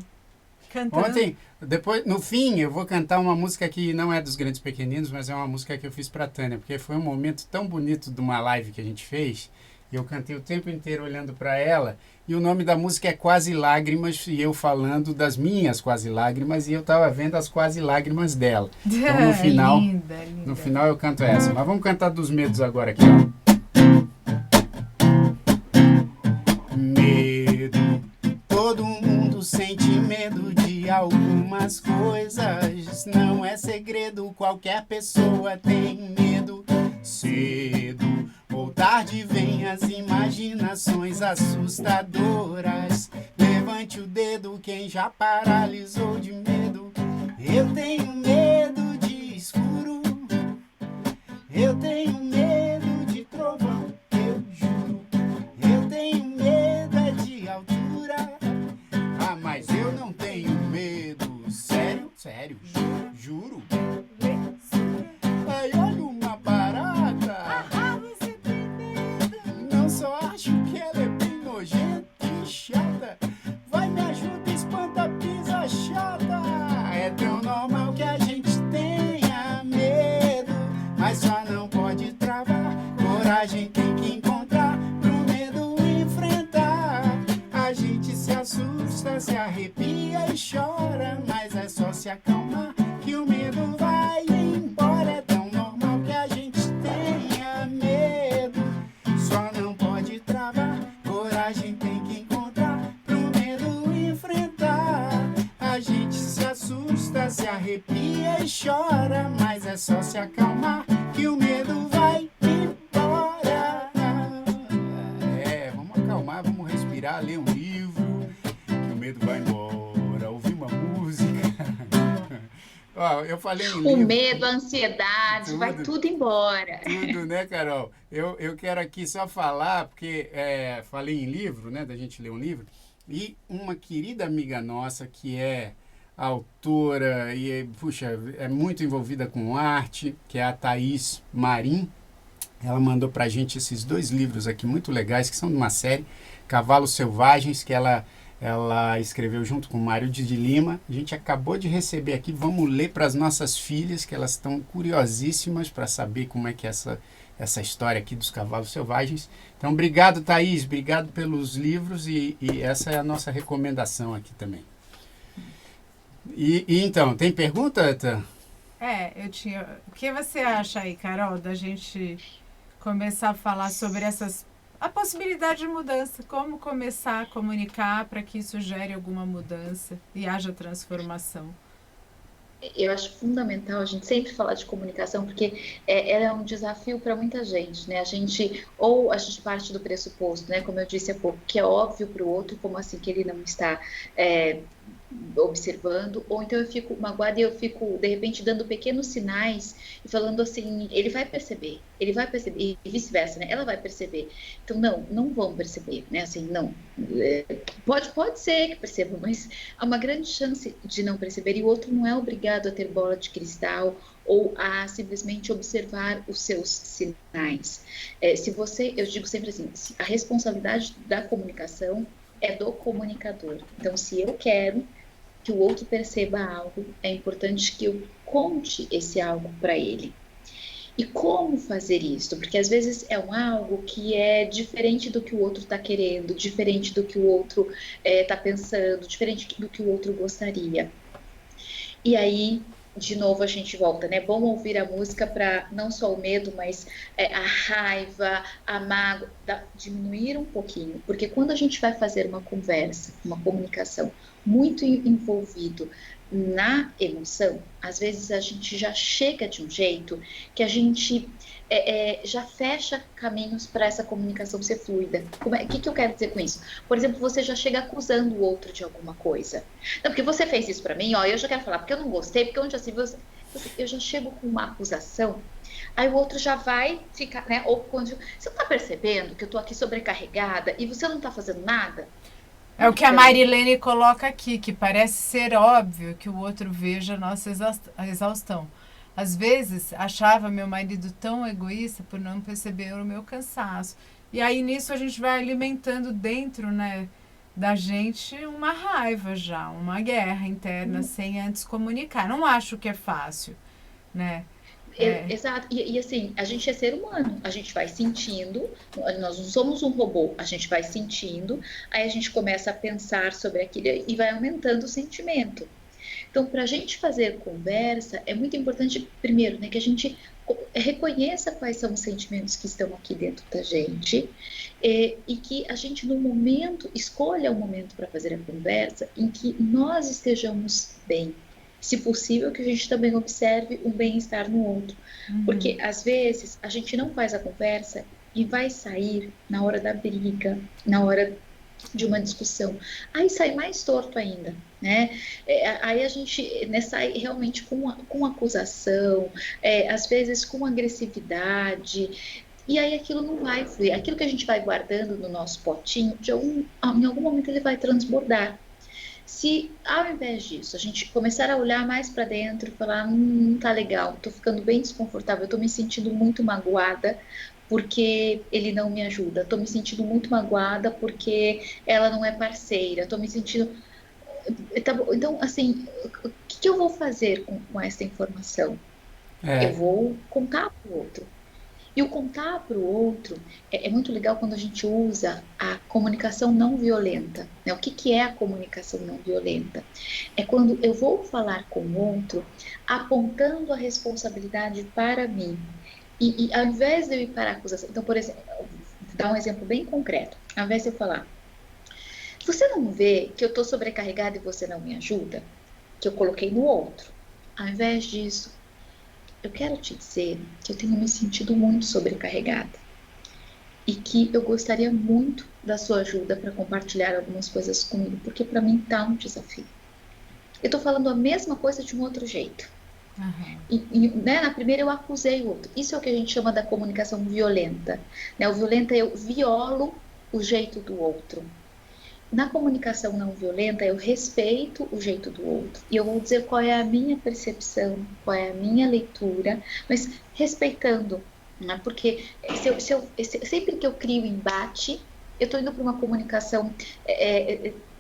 Cantando. Ontem, depois, no fim, eu vou cantar uma música que não é dos Grandes Pequeninos, mas é uma música que eu fiz pra Tânia, porque foi um momento tão bonito de uma live que a gente fez, e eu cantei o tempo inteiro olhando para ela, e o nome da música é Quase Lágrimas, e eu falando das minhas quase lágrimas, e eu estava vendo as quase lágrimas dela. Então, no final, Linda, linda. no final eu canto essa. Mas vamos cantar dos medos agora aqui, ó. Medo. Todo mundo sente medo de algumas coisas. Não é segredo, qualquer pessoa tem medo. Cedo ou tarde vem as imaginações assustadoras. Levante o dedo quem já paralisou de medo. Eu tenho medo de escuro. Eu tenho medo de trovão, eu juro. Eu tenho medo é de altura. Ah, mas eu não tenho medo. Sério? Sério? Juro? Ai, olha uma barata. Você tem medo. Não só acho que ela é bem nojenta e chata. Vai, me ajuda, espanta, pisa chata. É tão normal que a gente tenha medo, mas só não pode travar. Coragem tem que encontrar pro medo enfrentar. A gente se assusta, se arrepia e chora, mas é só se acalmar que o medo vai embora. É tão normal que a gente tenha medo, só não pode travar. Coragem tem que encontrar pro medo enfrentar. A gente se assusta, se arrepia e chora, mas é só se acalmar que o medo vai embora. Vamos acalmar, vamos respirar, ler um livro, que o medo vai embora, ouvir uma música. Ó, eu falei em O livro. medo, a ansiedade, vai Tudo. tudo embora. Tudo, né, Carol? Eu quero aqui só falar, porque falei em livro, né, da gente ler um livro, e uma querida amiga nossa que é autora e, puxa, é muito envolvida com arte, que é a Thaís Marim. Ela mandou pra gente esses 2 livros aqui muito legais, que são de uma série, Cavalos Selvagens, que ela escreveu junto com o Mário de Lima. A gente acabou de receber aqui, vamos ler para as nossas filhas, que elas estão curiosíssimas para saber como é que é essa história aqui dos cavalos selvagens. Então, obrigado, Thaís, obrigado pelos livros e essa é a nossa recomendação aqui também. E então, tem pergunta, Eta? eu tinha... O que você acha aí, Carol, da gente começar a falar sobre a possibilidade de mudança, como começar a comunicar para que isso gere alguma mudança e haja transformação? Eu acho fundamental a gente sempre falar de comunicação, porque ela é um desafio para muita gente, né? A gente parte do pressuposto, né? Como eu disse há pouco, que é óbvio para o outro, como assim que ele não está observando, ou então eu fico magoada e eu fico, de repente, dando pequenos sinais e falando assim, ele vai perceber, e vice-versa, né? Ela vai perceber. Então, não vão perceber, né? Assim, não. Pode ser que percebam, mas há uma grande chance de não perceber, e o outro não é obrigado a ter bola de cristal ou a simplesmente observar os seus sinais. Eu digo sempre assim, a responsabilidade da comunicação é do comunicador. Então, se eu quero que o outro perceba algo, é importante que eu conte esse algo para ele. E como fazer isso? Porque às vezes é algo que é diferente do que o outro está querendo, diferente do que o outro está pensando, diferente do que o outro gostaria. E aí de novo a gente volta, né? É bom ouvir a música para não só o medo, mas a raiva, a mágoa, diminuir um pouquinho. Porque quando a gente vai fazer uma conversa, uma comunicação muito envolvido na emoção, às vezes a gente já chega de um jeito que a gente já fecha caminhos para essa comunicação ser fluida. O que eu quero dizer com isso? Por exemplo, você já chega acusando o outro de alguma coisa. Não, porque você fez isso para mim, ó, eu já quero falar, porque eu não gostei, porque onde assim, eu já chego com uma acusação, aí o outro já vai ficar, né? Ou quando você não tá percebendo que eu tô aqui sobrecarregada e você não tá fazendo nada? É o que a Marilene coloca aqui, que parece ser óbvio que o outro veja a nossa exaustão. Às vezes, achava meu marido tão egoísta por não perceber o meu cansaço. E aí, nisso, a gente vai alimentando dentro, né, da gente uma raiva já, uma guerra interna, sem antes comunicar. Não acho que é fácil, né? Exato, e assim, a gente é ser humano, a gente vai sentindo, nós não somos um robô, a gente vai sentindo, aí a gente começa a pensar sobre aquilo e vai aumentando o sentimento. Então, para a gente fazer conversa, é muito importante, primeiro, né, que a gente reconheça quais são os sentimentos que estão aqui dentro da gente e que a gente, no momento, escolha o momento para fazer a conversa em que nós estejamos bem. Se possível, que a gente também observe um bem-estar no outro. Porque, às vezes, a gente não faz a conversa e vai sair na hora da briga, na hora de uma discussão. Aí sai mais torto ainda, né? Aí a gente, né, sai realmente com acusação, às vezes com agressividade, e aí aquilo não vai fluir. Aquilo que a gente vai guardando no nosso potinho, em algum momento ele vai transbordar. Se ao invés disso a gente começar a olhar mais para dentro e falar, não tá legal, tô ficando bem desconfortável, eu tô me sentindo muito magoada porque ele não me ajuda, tô me sentindo muito magoada porque ela não é parceira, tô me sentindo... Então, assim, o que eu vou fazer com essa informação? Eu vou contar para o outro. E o contar para o outro é muito legal quando a gente usa a comunicação não violenta, né? O que é a comunicação não violenta? É quando eu vou falar com o outro apontando a responsabilidade para mim. E ao invés de eu ir para a acusação... Então, por exemplo, vou dar um exemplo bem concreto. Ao invés de eu falar, você não vê que eu estou sobrecarregada e você não me ajuda? Que eu coloquei no outro. Ao invés disso, eu quero te dizer que eu tenho me sentido muito sobrecarregada e que eu gostaria muito da sua ajuda para compartilhar algumas coisas comigo, porque para mim tá um desafio. Eu tô falando a mesma coisa de um outro jeito. Né, na primeira eu acusei o outro. Isso é o que a gente chama da comunicação violenta, né? O violento é eu violo o jeito do outro. Na comunicação não violenta, eu respeito o jeito do outro. E eu vou dizer qual é a minha percepção, qual é a minha leitura, mas respeitando, né? Porque sempre que eu crio embate, eu estou indo para uma comunicação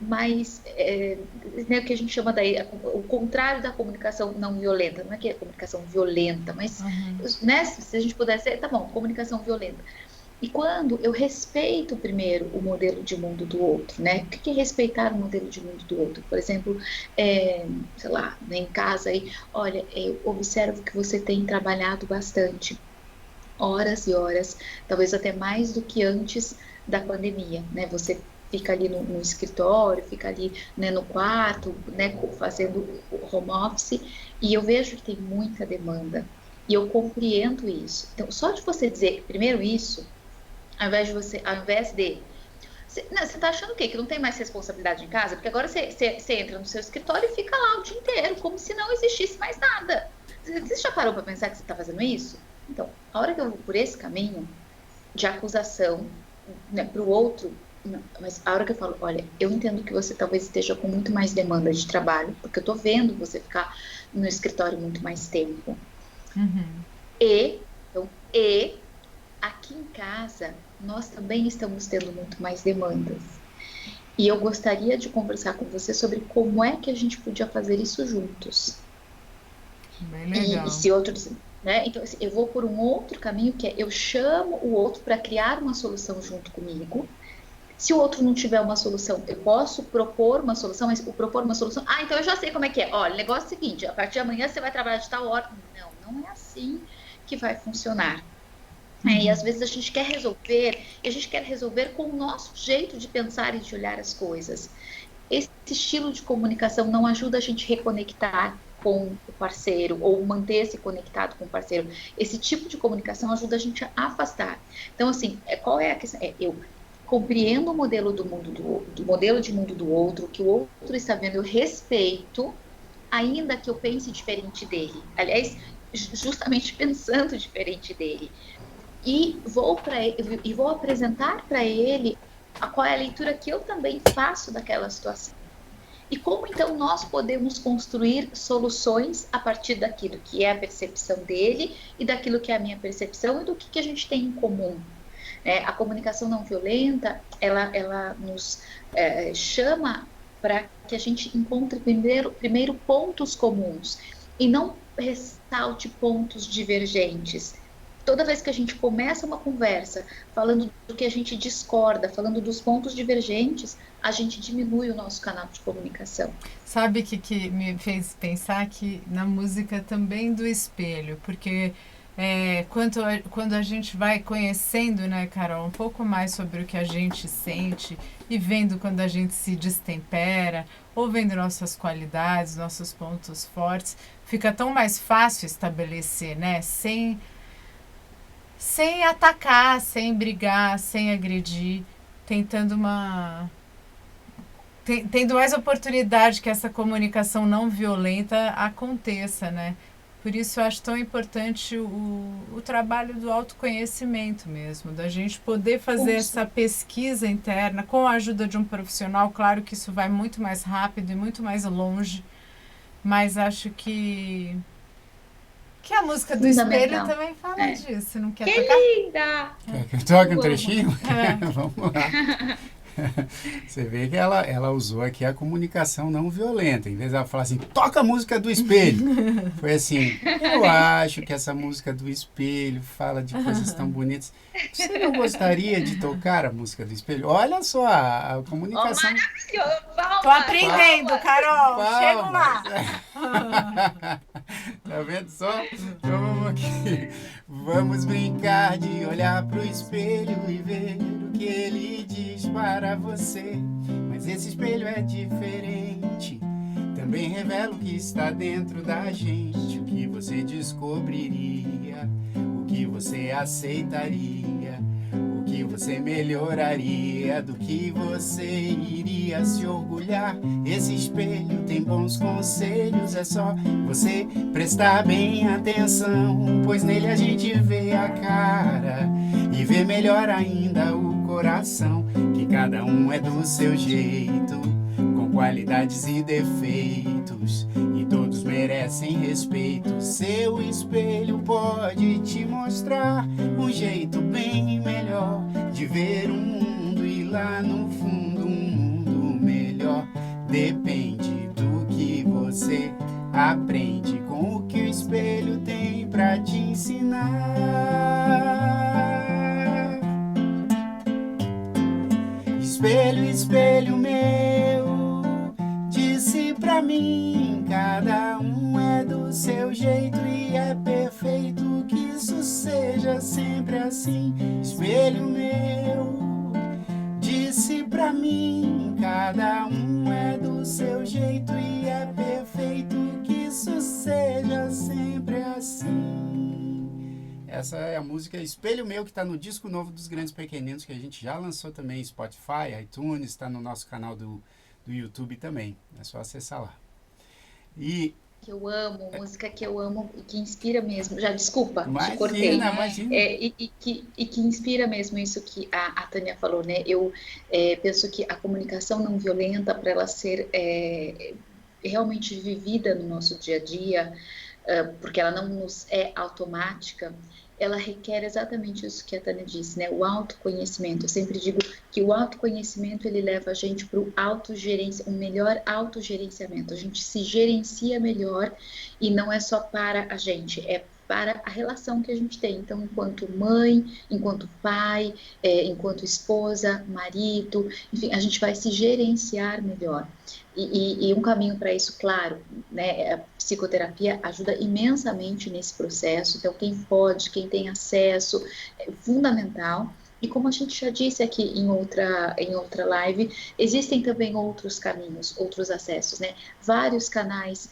mais, né, o que a gente chama daí, o contrário da comunicação não violenta. Não é que é comunicação violenta, mas né, se a gente pudesse dizer, tá bom, comunicação violenta. E quando eu respeito primeiro o modelo de mundo do outro, né? O que é respeitar o modelo de mundo do outro? Por exemplo, sei lá, né, em casa aí, olha, eu observo que você tem trabalhado bastante, horas e horas, talvez até mais do que antes da pandemia, né? Você fica ali no escritório, fica ali, né, no quarto, né, fazendo home office, e eu vejo que tem muita demanda, e eu compreendo isso. Então, só de você dizer primeiro isso, ao invés de você tá achando o quê? Que não tem mais responsabilidade em casa? Porque agora você entra no seu escritório e fica lá o dia inteiro, como se não existisse mais nada. Você já parou para pensar que você está fazendo isso? Então, a hora que eu vou por esse caminho de acusação, né, para o outro, não, mas a hora que eu falo, olha, eu entendo que você talvez esteja com muito mais demanda de trabalho, porque eu tô vendo você ficar no escritório muito mais tempo. Então, aqui em casa, nós também estamos tendo muito mais demandas. E eu gostaria de conversar com você sobre como é que a gente podia fazer isso juntos. Bem legal. E se outro, né? Então, assim, eu vou por um outro caminho, que é eu chamo o outro para criar uma solução junto comigo, Se o outro não tiver uma solução, eu posso propor uma solução, mas o propor uma solução, então eu já sei como é que é. Olha, o negócio é o seguinte, a partir de amanhã você vai trabalhar de tal hora. Não é assim que vai funcionar. E às vezes a gente quer resolver, e a gente quer resolver com o nosso jeito de pensar e de olhar as coisas. Esse estilo de comunicação não ajuda a gente reconectar com o parceiro, ou manter-se conectado com o parceiro. Esse tipo de comunicação ajuda a gente a afastar. Então, assim, qual é a questão? Eu compreendo o modelo do modelo de mundo do outro, que o outro está vendo, eu respeito, ainda que eu pense diferente dele. Aliás, justamente pensando diferente dele. E vou apresentar para ele qual é a leitura que eu também faço daquela situação. E como então nós podemos construir soluções a partir daquilo que é a percepção dele e daquilo que é a minha percepção e do que a gente tem em comum. A comunicação não violenta, ela nos chama para que a gente encontre primeiro pontos comuns e não ressalte pontos divergentes. Toda vez que a gente começa uma conversa falando do que a gente discorda, falando dos pontos divergentes, a gente diminui o nosso canal de comunicação. Sabe que me fez pensar que na música também do espelho, porque quando a gente vai conhecendo, né, Carol, um pouco mais sobre o que a gente sente e vendo quando a gente se destempera, ou vendo nossas qualidades, nossos pontos fortes, fica tão mais fácil estabelecer, né, sem atacar, sem brigar, sem agredir, tendo mais oportunidade que essa comunicação não violenta aconteça, né? Por isso eu acho tão importante o trabalho do autoconhecimento mesmo, da gente poder fazer essa pesquisa interna com a ajuda de um profissional. Claro que isso vai muito mais rápido e muito mais longe, mas acho que a música do espelho também fala disso, não quer tocar? Que linda! Quer que eu toque um trechinho? Vamos lá. Você vê que ela usou aqui a comunicação não violenta. Em vez de ela falar assim, toca a música do espelho. Foi assim, eu acho que essa música do espelho fala de coisas tão bonitas. Você não gostaria de tocar a música do espelho? Olha só, a comunicação... Tô aprendendo, Carol. Chego lá. Tá vendo só? Então vamos aqui. Vamos brincar de olhar pro espelho e ver o que ele diz para você. Mas esse espelho é diferente. Também revela o que está dentro da gente. O que você descobriria, o que você aceitaria, o que você melhoraria, do que você iria se orgulhar. Esse espelho tem bons conselhos, é só você prestar bem atenção, pois nele a gente vê a cara e vê melhor ainda o coração, que cada um é do seu jeito, com qualidades e defeitos, e todos merecem respeito. Seu espelho pode te mostrar um jeito bem melhor de ver o mundo, e lá no fundo um mundo melhor depende do que você aprende com o que o espelho tem pra te ensinar. Espelho, espelho meu, disse pra mim, cada um é do seu jeito e é perfeito, que isso seja sempre assim. Espelho meu, disse pra mim, cada um é do seu jeito e é perfeito, que isso seja sempre assim. Essa é a música Espelho Meu, que está no disco novo dos Grandes Pequeninos, que a gente já lançou também em Spotify, iTunes, está no nosso canal do YouTube também. É só acessar lá. E que eu amo, música que eu amo e que inspira mesmo. Já, desculpa, te cortei. Imagina. E que inspira mesmo isso que a Tânia falou, né? Eu penso que a comunicação não violenta, para ela ser realmente vivida no nosso dia a dia, porque ela não nos é automática, ela requer exatamente isso que a Tânia disse, né? O autoconhecimento. Eu sempre digo que o autoconhecimento, ele leva a gente para um melhor autogerenciamento. A gente se gerencia melhor, e não é só para a gente, é para a relação que a gente tem. Então, enquanto mãe, enquanto pai, enquanto esposa, marido, enfim, a gente vai se gerenciar melhor. E um caminho para isso, claro, né, a psicoterapia ajuda imensamente nesse processo. Então, quem pode, quem tem acesso, é fundamental. E como a gente já disse aqui em outra live, existem também outros caminhos, outros acessos, né? Vários canais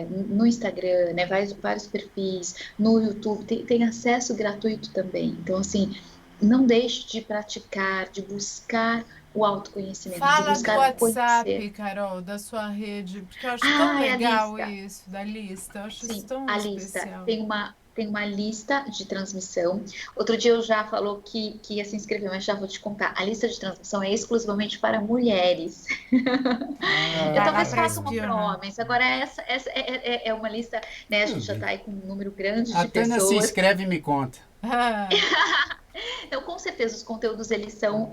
no Instagram, né? Vários perfis, no YouTube, tem acesso gratuito também. Então, assim, não deixe de praticar, de buscar o autoconhecimento, de Fala do buscar WhatsApp, conhecer. Carol, da sua rede, porque eu acho tão É a legal lista. isso, da lista, eu acho isso Sim, tão a lista. especial. Tem uma lista de transmissão. Outro dia eu já falou que ia se inscrever, mas já vou te contar. A lista de transmissão é exclusivamente para mulheres. Eu Vai lá talvez para faça uma para espionar. homens. Agora, essa é uma lista, né? A Tudo gente já bem. está aí com um número grande A de Tânia se pessoas. inscreve e me conta. Então, com certeza, os conteúdos eles são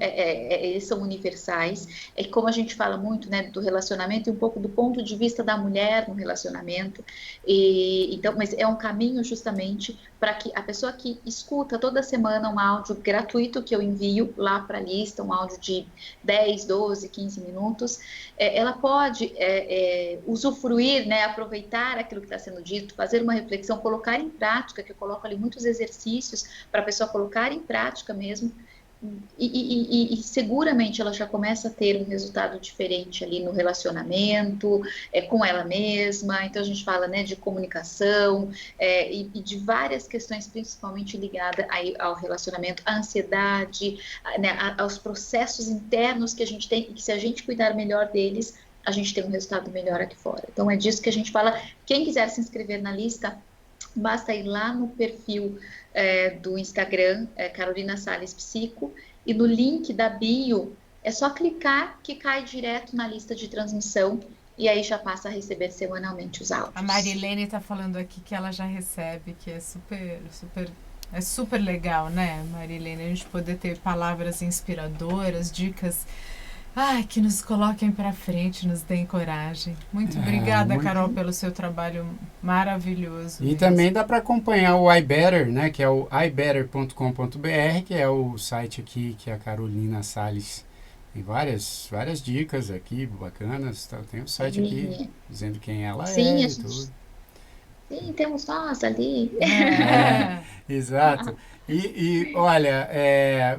universais. É como a gente fala muito, né, do relacionamento e um pouco do ponto de vista da mulher no relacionamento. Então, mas é um caminho justamente para que a pessoa que escuta toda semana um áudio gratuito que eu envio lá para a lista, um áudio de 10, 12, 15 minutos, ela pode usufruir, né, aproveitar aquilo que está sendo dito, fazer uma reflexão, colocar em prática, que eu coloco ali muitos exercícios para a pessoa colocar em prática mesmo, e seguramente ela já começa a ter um resultado diferente ali no relacionamento, com ela mesma. Então a gente fala, né, de comunicação e de várias questões, principalmente ligada aí ao relacionamento, à ansiedade, né, aos processos internos que a gente tem, e que se a gente cuidar melhor deles, a gente tem um resultado melhor aqui fora. Então é disso que a gente fala. Quem quiser se inscrever na lista, basta ir lá no perfil do Instagram, Carolina Sales Psico, e no link da bio é só clicar que cai direto na lista de transmissão e aí já passa a receber semanalmente os áudios. A Marilene está falando aqui que ela já recebe, que é super legal, né, Marilene? A gente poder ter palavras inspiradoras, dicas, que nos coloquem para frente, nos deem coragem. Muito obrigada, Carol, pelo seu trabalho maravilhoso. E mesmo. também dá para acompanhar o iBetter, né, que é o ibetter.com.br, que é o site aqui que a Carolina Sales tem várias dicas aqui bacanas. Tá? Tem o site aqui dizendo quem ela Sim, é e tudo. Sim, temos nós ali. Exato. E olha,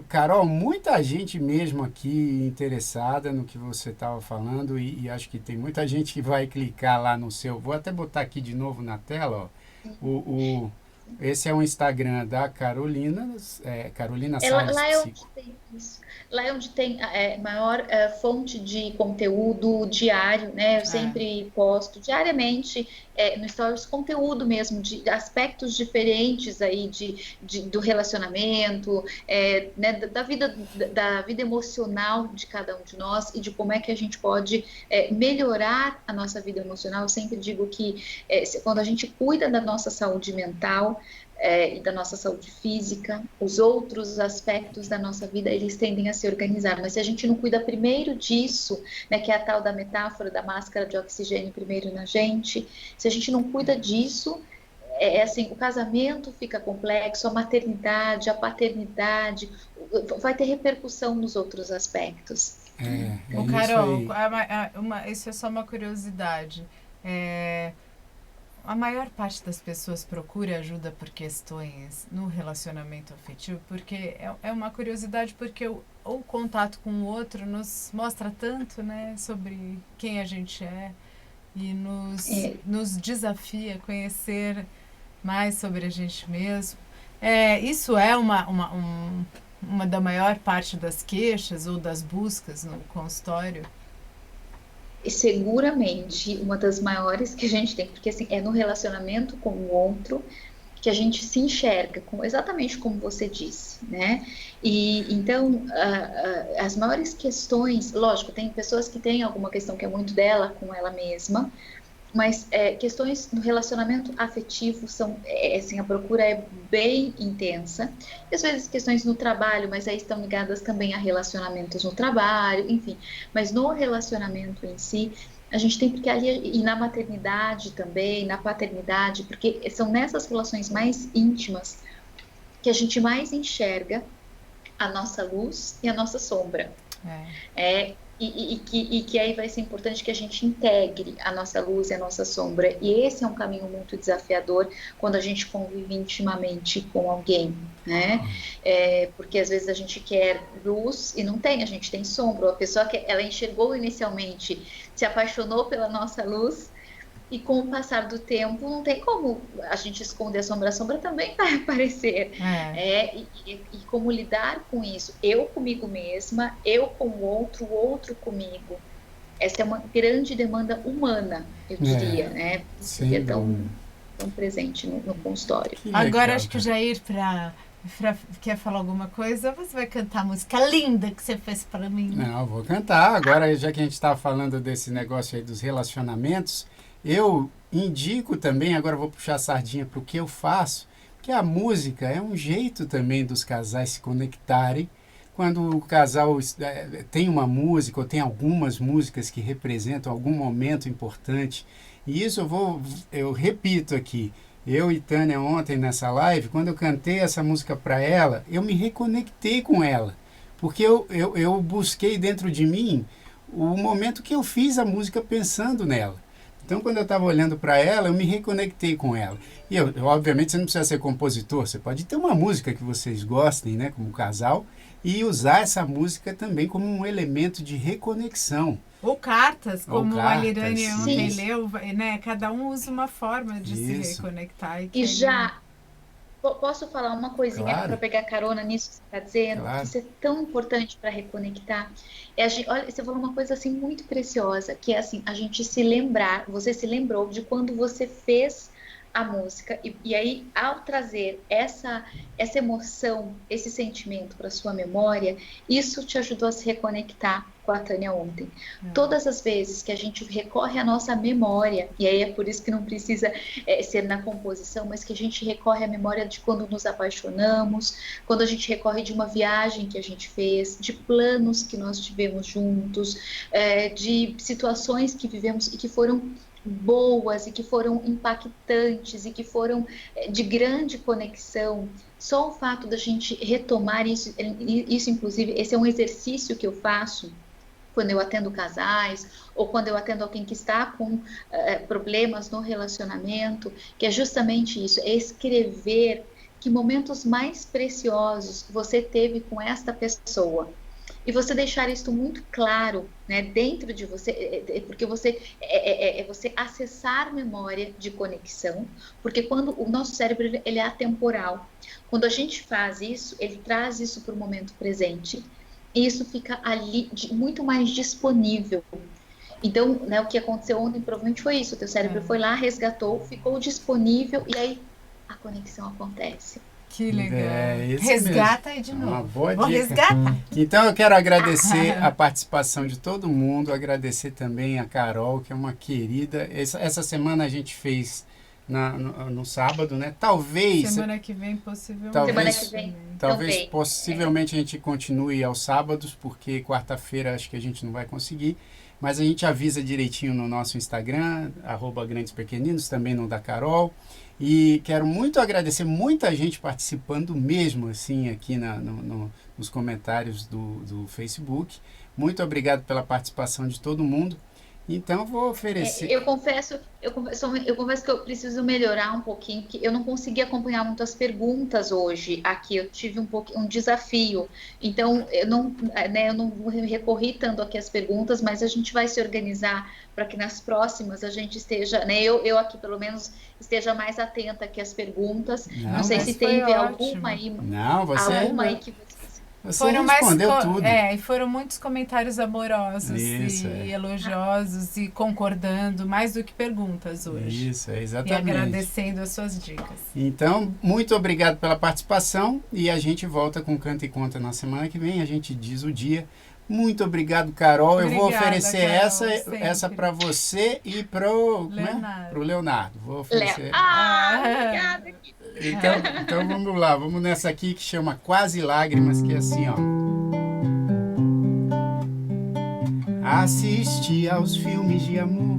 Carol, muita gente mesmo aqui interessada no que você estava falando e acho que tem muita gente que vai clicar lá no seu. Vou até botar aqui de novo na tela, ó. Esse é o Instagram da Carolina, Carolina Sales Lá é onde Psico. tem isso. Lá é onde tem a maior fonte de conteúdo diário, né? Eu sempre posto diariamente no Stories conteúdo mesmo, de aspectos diferentes aí do relacionamento, né? Da vida emocional de cada um de nós e de como é que a gente pode melhorar a nossa vida emocional. Eu sempre digo que quando a gente cuida da nossa saúde mental, e da nossa saúde física, os outros aspectos da nossa vida, eles tendem a se organizar, mas se a gente não cuida primeiro disso, né, que é a tal da metáfora da máscara de oxigênio primeiro na gente, se a gente não cuida disso, assim, o casamento fica complexo, a maternidade, a paternidade, vai ter repercussão nos outros aspectos. Carol, isso aí. isso é só uma curiosidade. A maior parte das pessoas procura ajuda por questões no relacionamento afetivo, porque é uma curiosidade, porque o contato com o outro nos mostra tanto, né, sobre quem a gente é e nos desafia a conhecer mais sobre a gente mesmo. Isso é uma da maior parte das queixas ou das buscas no consultório? Seguramente uma das maiores que a gente tem, porque assim, é no relacionamento com o outro que a gente se enxerga, exatamente como você disse, né? E então, as maiores questões, lógico, tem pessoas que têm alguma questão que é muito dela com ela mesma, Mas questões no relacionamento afetivo são, assim, a procura é bem intensa. E às vezes questões no trabalho, mas aí estão ligadas também a relacionamentos no trabalho, enfim. Mas no relacionamento em si, a gente tem que ali, e na maternidade também, na paternidade, porque são nessas relações mais íntimas que a gente mais enxerga a nossa luz e a nossa sombra. E que aí vai ser importante que a gente integre a nossa luz e a nossa sombra. E esse é um caminho muito desafiador quando a gente convive intimamente com alguém, né? Porque às vezes a gente quer luz e não tem, a gente tem sombra. A pessoa que ela enxergou inicialmente, se apaixonou pela nossa luz, e com o passar do tempo, não tem como a gente esconder a sombra também vai aparecer. E como lidar com isso? Eu comigo mesma, eu com o outro comigo. Essa é uma grande demanda humana, eu diria, né? Que é tão presente no consultório. Agora acho que o Jair, quer falar alguma coisa, ou você vai cantar a música linda que você fez para mim? Não, vou cantar. Agora, já que a gente está falando desse negócio aí dos relacionamentos, eu indico também, agora vou puxar a sardinha para o que eu faço, que a música é um jeito também dos casais se conectarem. Quando o casal tem uma música ou tem algumas músicas que representam algum momento importante, e isso eu repito aqui, eu e Tânia ontem nessa live, quando eu cantei essa música para ela, eu me reconectei com ela, porque eu busquei dentro de mim o momento que eu fiz a música pensando nela. Então, quando eu estava olhando para ela, eu me reconectei com ela. E, obviamente, você não precisa ser compositor. Você pode ter uma música que vocês gostem, né, como casal, e usar essa música também como um elemento de reconexão. Ou cartas, como a Lirane ontem Sim. leu, né? Cada um usa uma forma de se reconectar. E já... Posso falar uma coisinha para pegar carona nisso que você está dizendo? Claro. Isso é tão importante para reconectar. Olha, você falou uma coisa assim muito preciosa, que é assim, a gente se lembrar, você se lembrou de quando você fez a música, e aí ao trazer essa emoção, esse sentimento para sua memória, isso te ajudou a se reconectar com a Tânia ontem. Todas as vezes que a gente recorre à nossa memória, e aí é por isso que não precisa ser na composição, mas que a gente recorre à memória de quando nos apaixonamos, quando a gente recorre de uma viagem que a gente fez, de planos que nós tivemos juntos, de situações que vivemos e que foram boas e que foram impactantes e que foram de grande conexão. Só o fato da gente retomar isso inclusive, esse é um exercício que eu faço quando eu atendo casais ou quando eu atendo alguém que está com problemas no relacionamento, que é justamente isso, é escrever que momentos mais preciosos você teve com esta pessoa. E você deixar isso muito claro, né, dentro de você, porque você você acessar memória de conexão, porque quando o nosso cérebro ele é atemporal, quando a gente faz isso, ele traz isso para o momento presente, e isso fica ali muito mais disponível. Então, né, o que aconteceu ontem provavelmente foi isso, o teu cérebro foi lá, resgatou, ficou disponível, e aí a conexão acontece. Que legal. Resgata aí de novo. Uma boa Vou dica. resgatar. Então eu quero agradecer a participação de todo mundo, agradecer também a Carol, que é uma querida. Essa semana a gente fez no sábado, né? Talvez... Semana que vem, possivelmente. Talvez possivelmente a gente continue aos sábados, porque quarta-feira acho que a gente não vai conseguir. Mas a gente avisa direitinho no nosso Instagram, @grandespequeninos, também no da Carol. E quero muito agradecer, muita gente participando mesmo, assim, aqui nos comentários do Facebook. Muito obrigado pela participação de todo mundo. Então, eu vou oferecer... Eu confesso que eu preciso melhorar um pouquinho, que eu não consegui acompanhar muitas perguntas hoje aqui, eu tive um desafio. Então, eu não recorri tanto aqui às perguntas, mas a gente vai se organizar para que nas próximas a gente esteja, né, eu aqui pelo menos esteja mais atenta aqui às perguntas. Não sei se teve alguma aí. Não, você... Alguma aí que você respondeu tudo. E foram muitos comentários amorosos e elogiosos e concordando, mais do que perguntas hoje. Isso, exatamente. E agradecendo as suas dicas. Então, muito obrigado pela participação e a gente volta com Canta e Conta na semana que vem. A gente diz o dia Muito obrigado, Carol. Eu vou Obrigada, oferecer Carol, essa sempre. para você e pro Leonardo. pro Leonardo. Vou oferecer. Obrigada. Então vamos lá, vamos nessa aqui que chama Quase Lágrimas, que é assim, ó. Assisti aos filmes de amor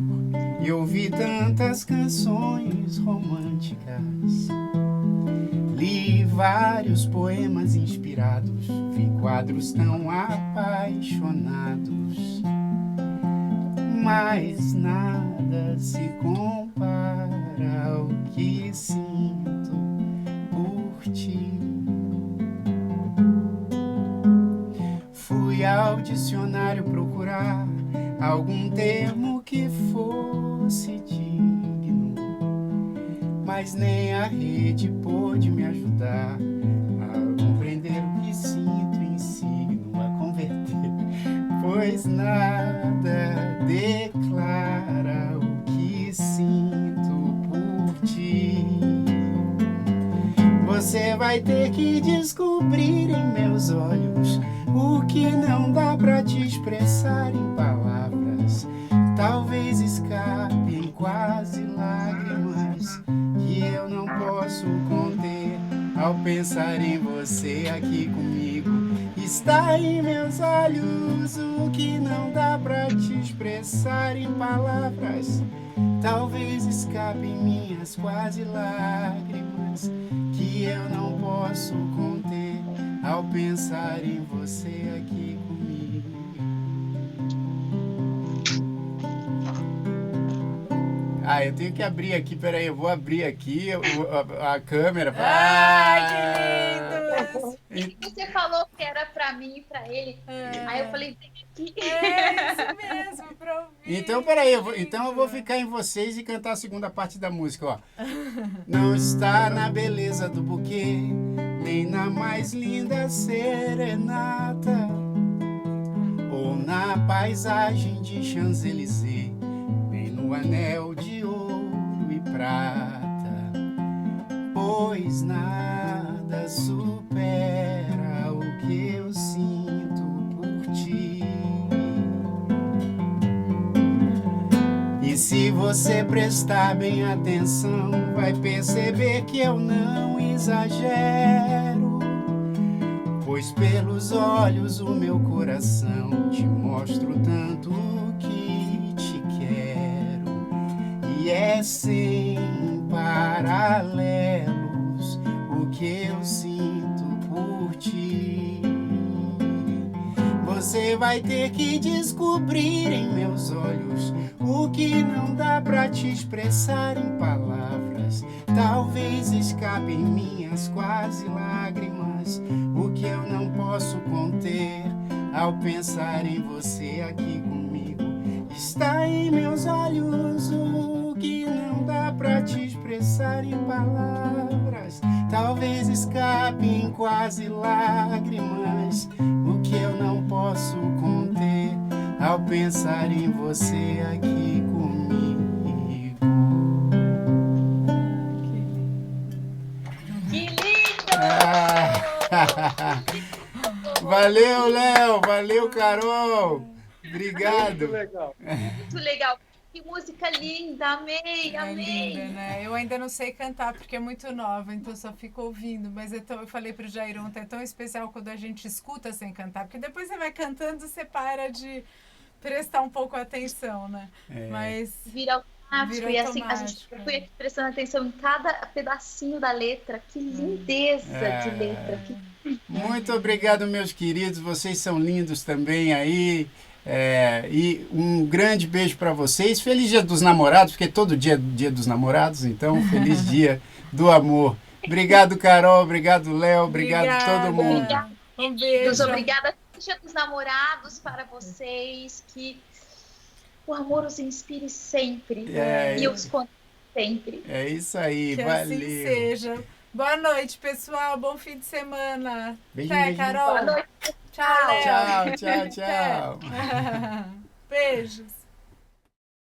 e ouvi tantas canções românticas. Li vários poemas inspirados, vi quadros tão apaixonados. Mas nada se compara ao que sinto por ti. Fui ao dicionário procurar algum termo que fosse digno, mas nem a rede pôde me ajudar a compreender o que sinto em signo, a converter, pois nada declara o que sinto por ti. Você vai ter que descobrir em meus olhos o que não dá pra te expressar em palavras. Talvez escape em quase lágrimas que eu não posso conter ao pensar em você aqui comigo. Está em meus olhos o que não dá pra te expressar em palavras. Talvez escape em minhas quase lágrimas que eu não posso conter ao pensar em você aqui comigo. Eu tenho que abrir aqui, peraí, eu vou abrir aqui a câmera. Ai, que lindo! E você falou que era pra mim e pra ele. Aí eu falei, vem aqui. É isso mesmo, pra ouvir. Então, peraí, eu vou ficar em vocês e cantar a segunda parte da música, ó. Não está na beleza do buquê, nem na mais linda serenata, ou na paisagem de Champs-Élysées, nem no anel de ouro e prata, pois nada supera o que eu sinto por ti. E se você prestar bem atenção, vai perceber que eu não exagero, pois pelos olhos o meu coração te mostro tanto que te quero, e é sem paralelos o que eu sinto por ti. Você vai ter que descobrir em meus olhos o que não dá pra te expressar em palavras. Talvez escape em minhas quase lágrimas o que eu não posso conter ao pensar em você aqui comigo. Está em meus olhos o que não dá pra te expressar em palavras. Talvez escape em quase lágrimas o que eu não posso conter ao pensar em você aqui comigo. Que lindo! Valeu, Léo! Valeu, Carol! Obrigado! Muito legal. Muito legal. Que música linda, amei, É amei. linda, né? Eu ainda não sei cantar porque é muito nova, então só fico ouvindo. Mas eu falei pro Jair ontem, é tão especial quando a gente escuta sem cantar, porque depois você vai cantando, você para de prestar um pouco atenção, né? Mas Vira automático. E assim, eu fui aqui prestando atenção em cada pedacinho da letra. Que lindeza de letra. Muito obrigado, meus queridos. Vocês são lindos também aí. E um grande beijo para vocês. Feliz Dia dos Namorados, porque todo dia é Dia dos Namorados, então feliz Dia do Amor. Obrigado, Carol. Obrigado, Léo. Obrigado a todo mundo. Obrigada. Um beijo. Obrigada. Dia dos Namorados para vocês. Que o amor os inspire sempre. E os conte sempre. É isso aí. Que Valeu. assim seja. Boa noite, pessoal. Bom fim de semana. Beijo, Até, beijo. Carol. Boa noite. Tchau, Léo. Tchau, tchau, tchau. Beijos.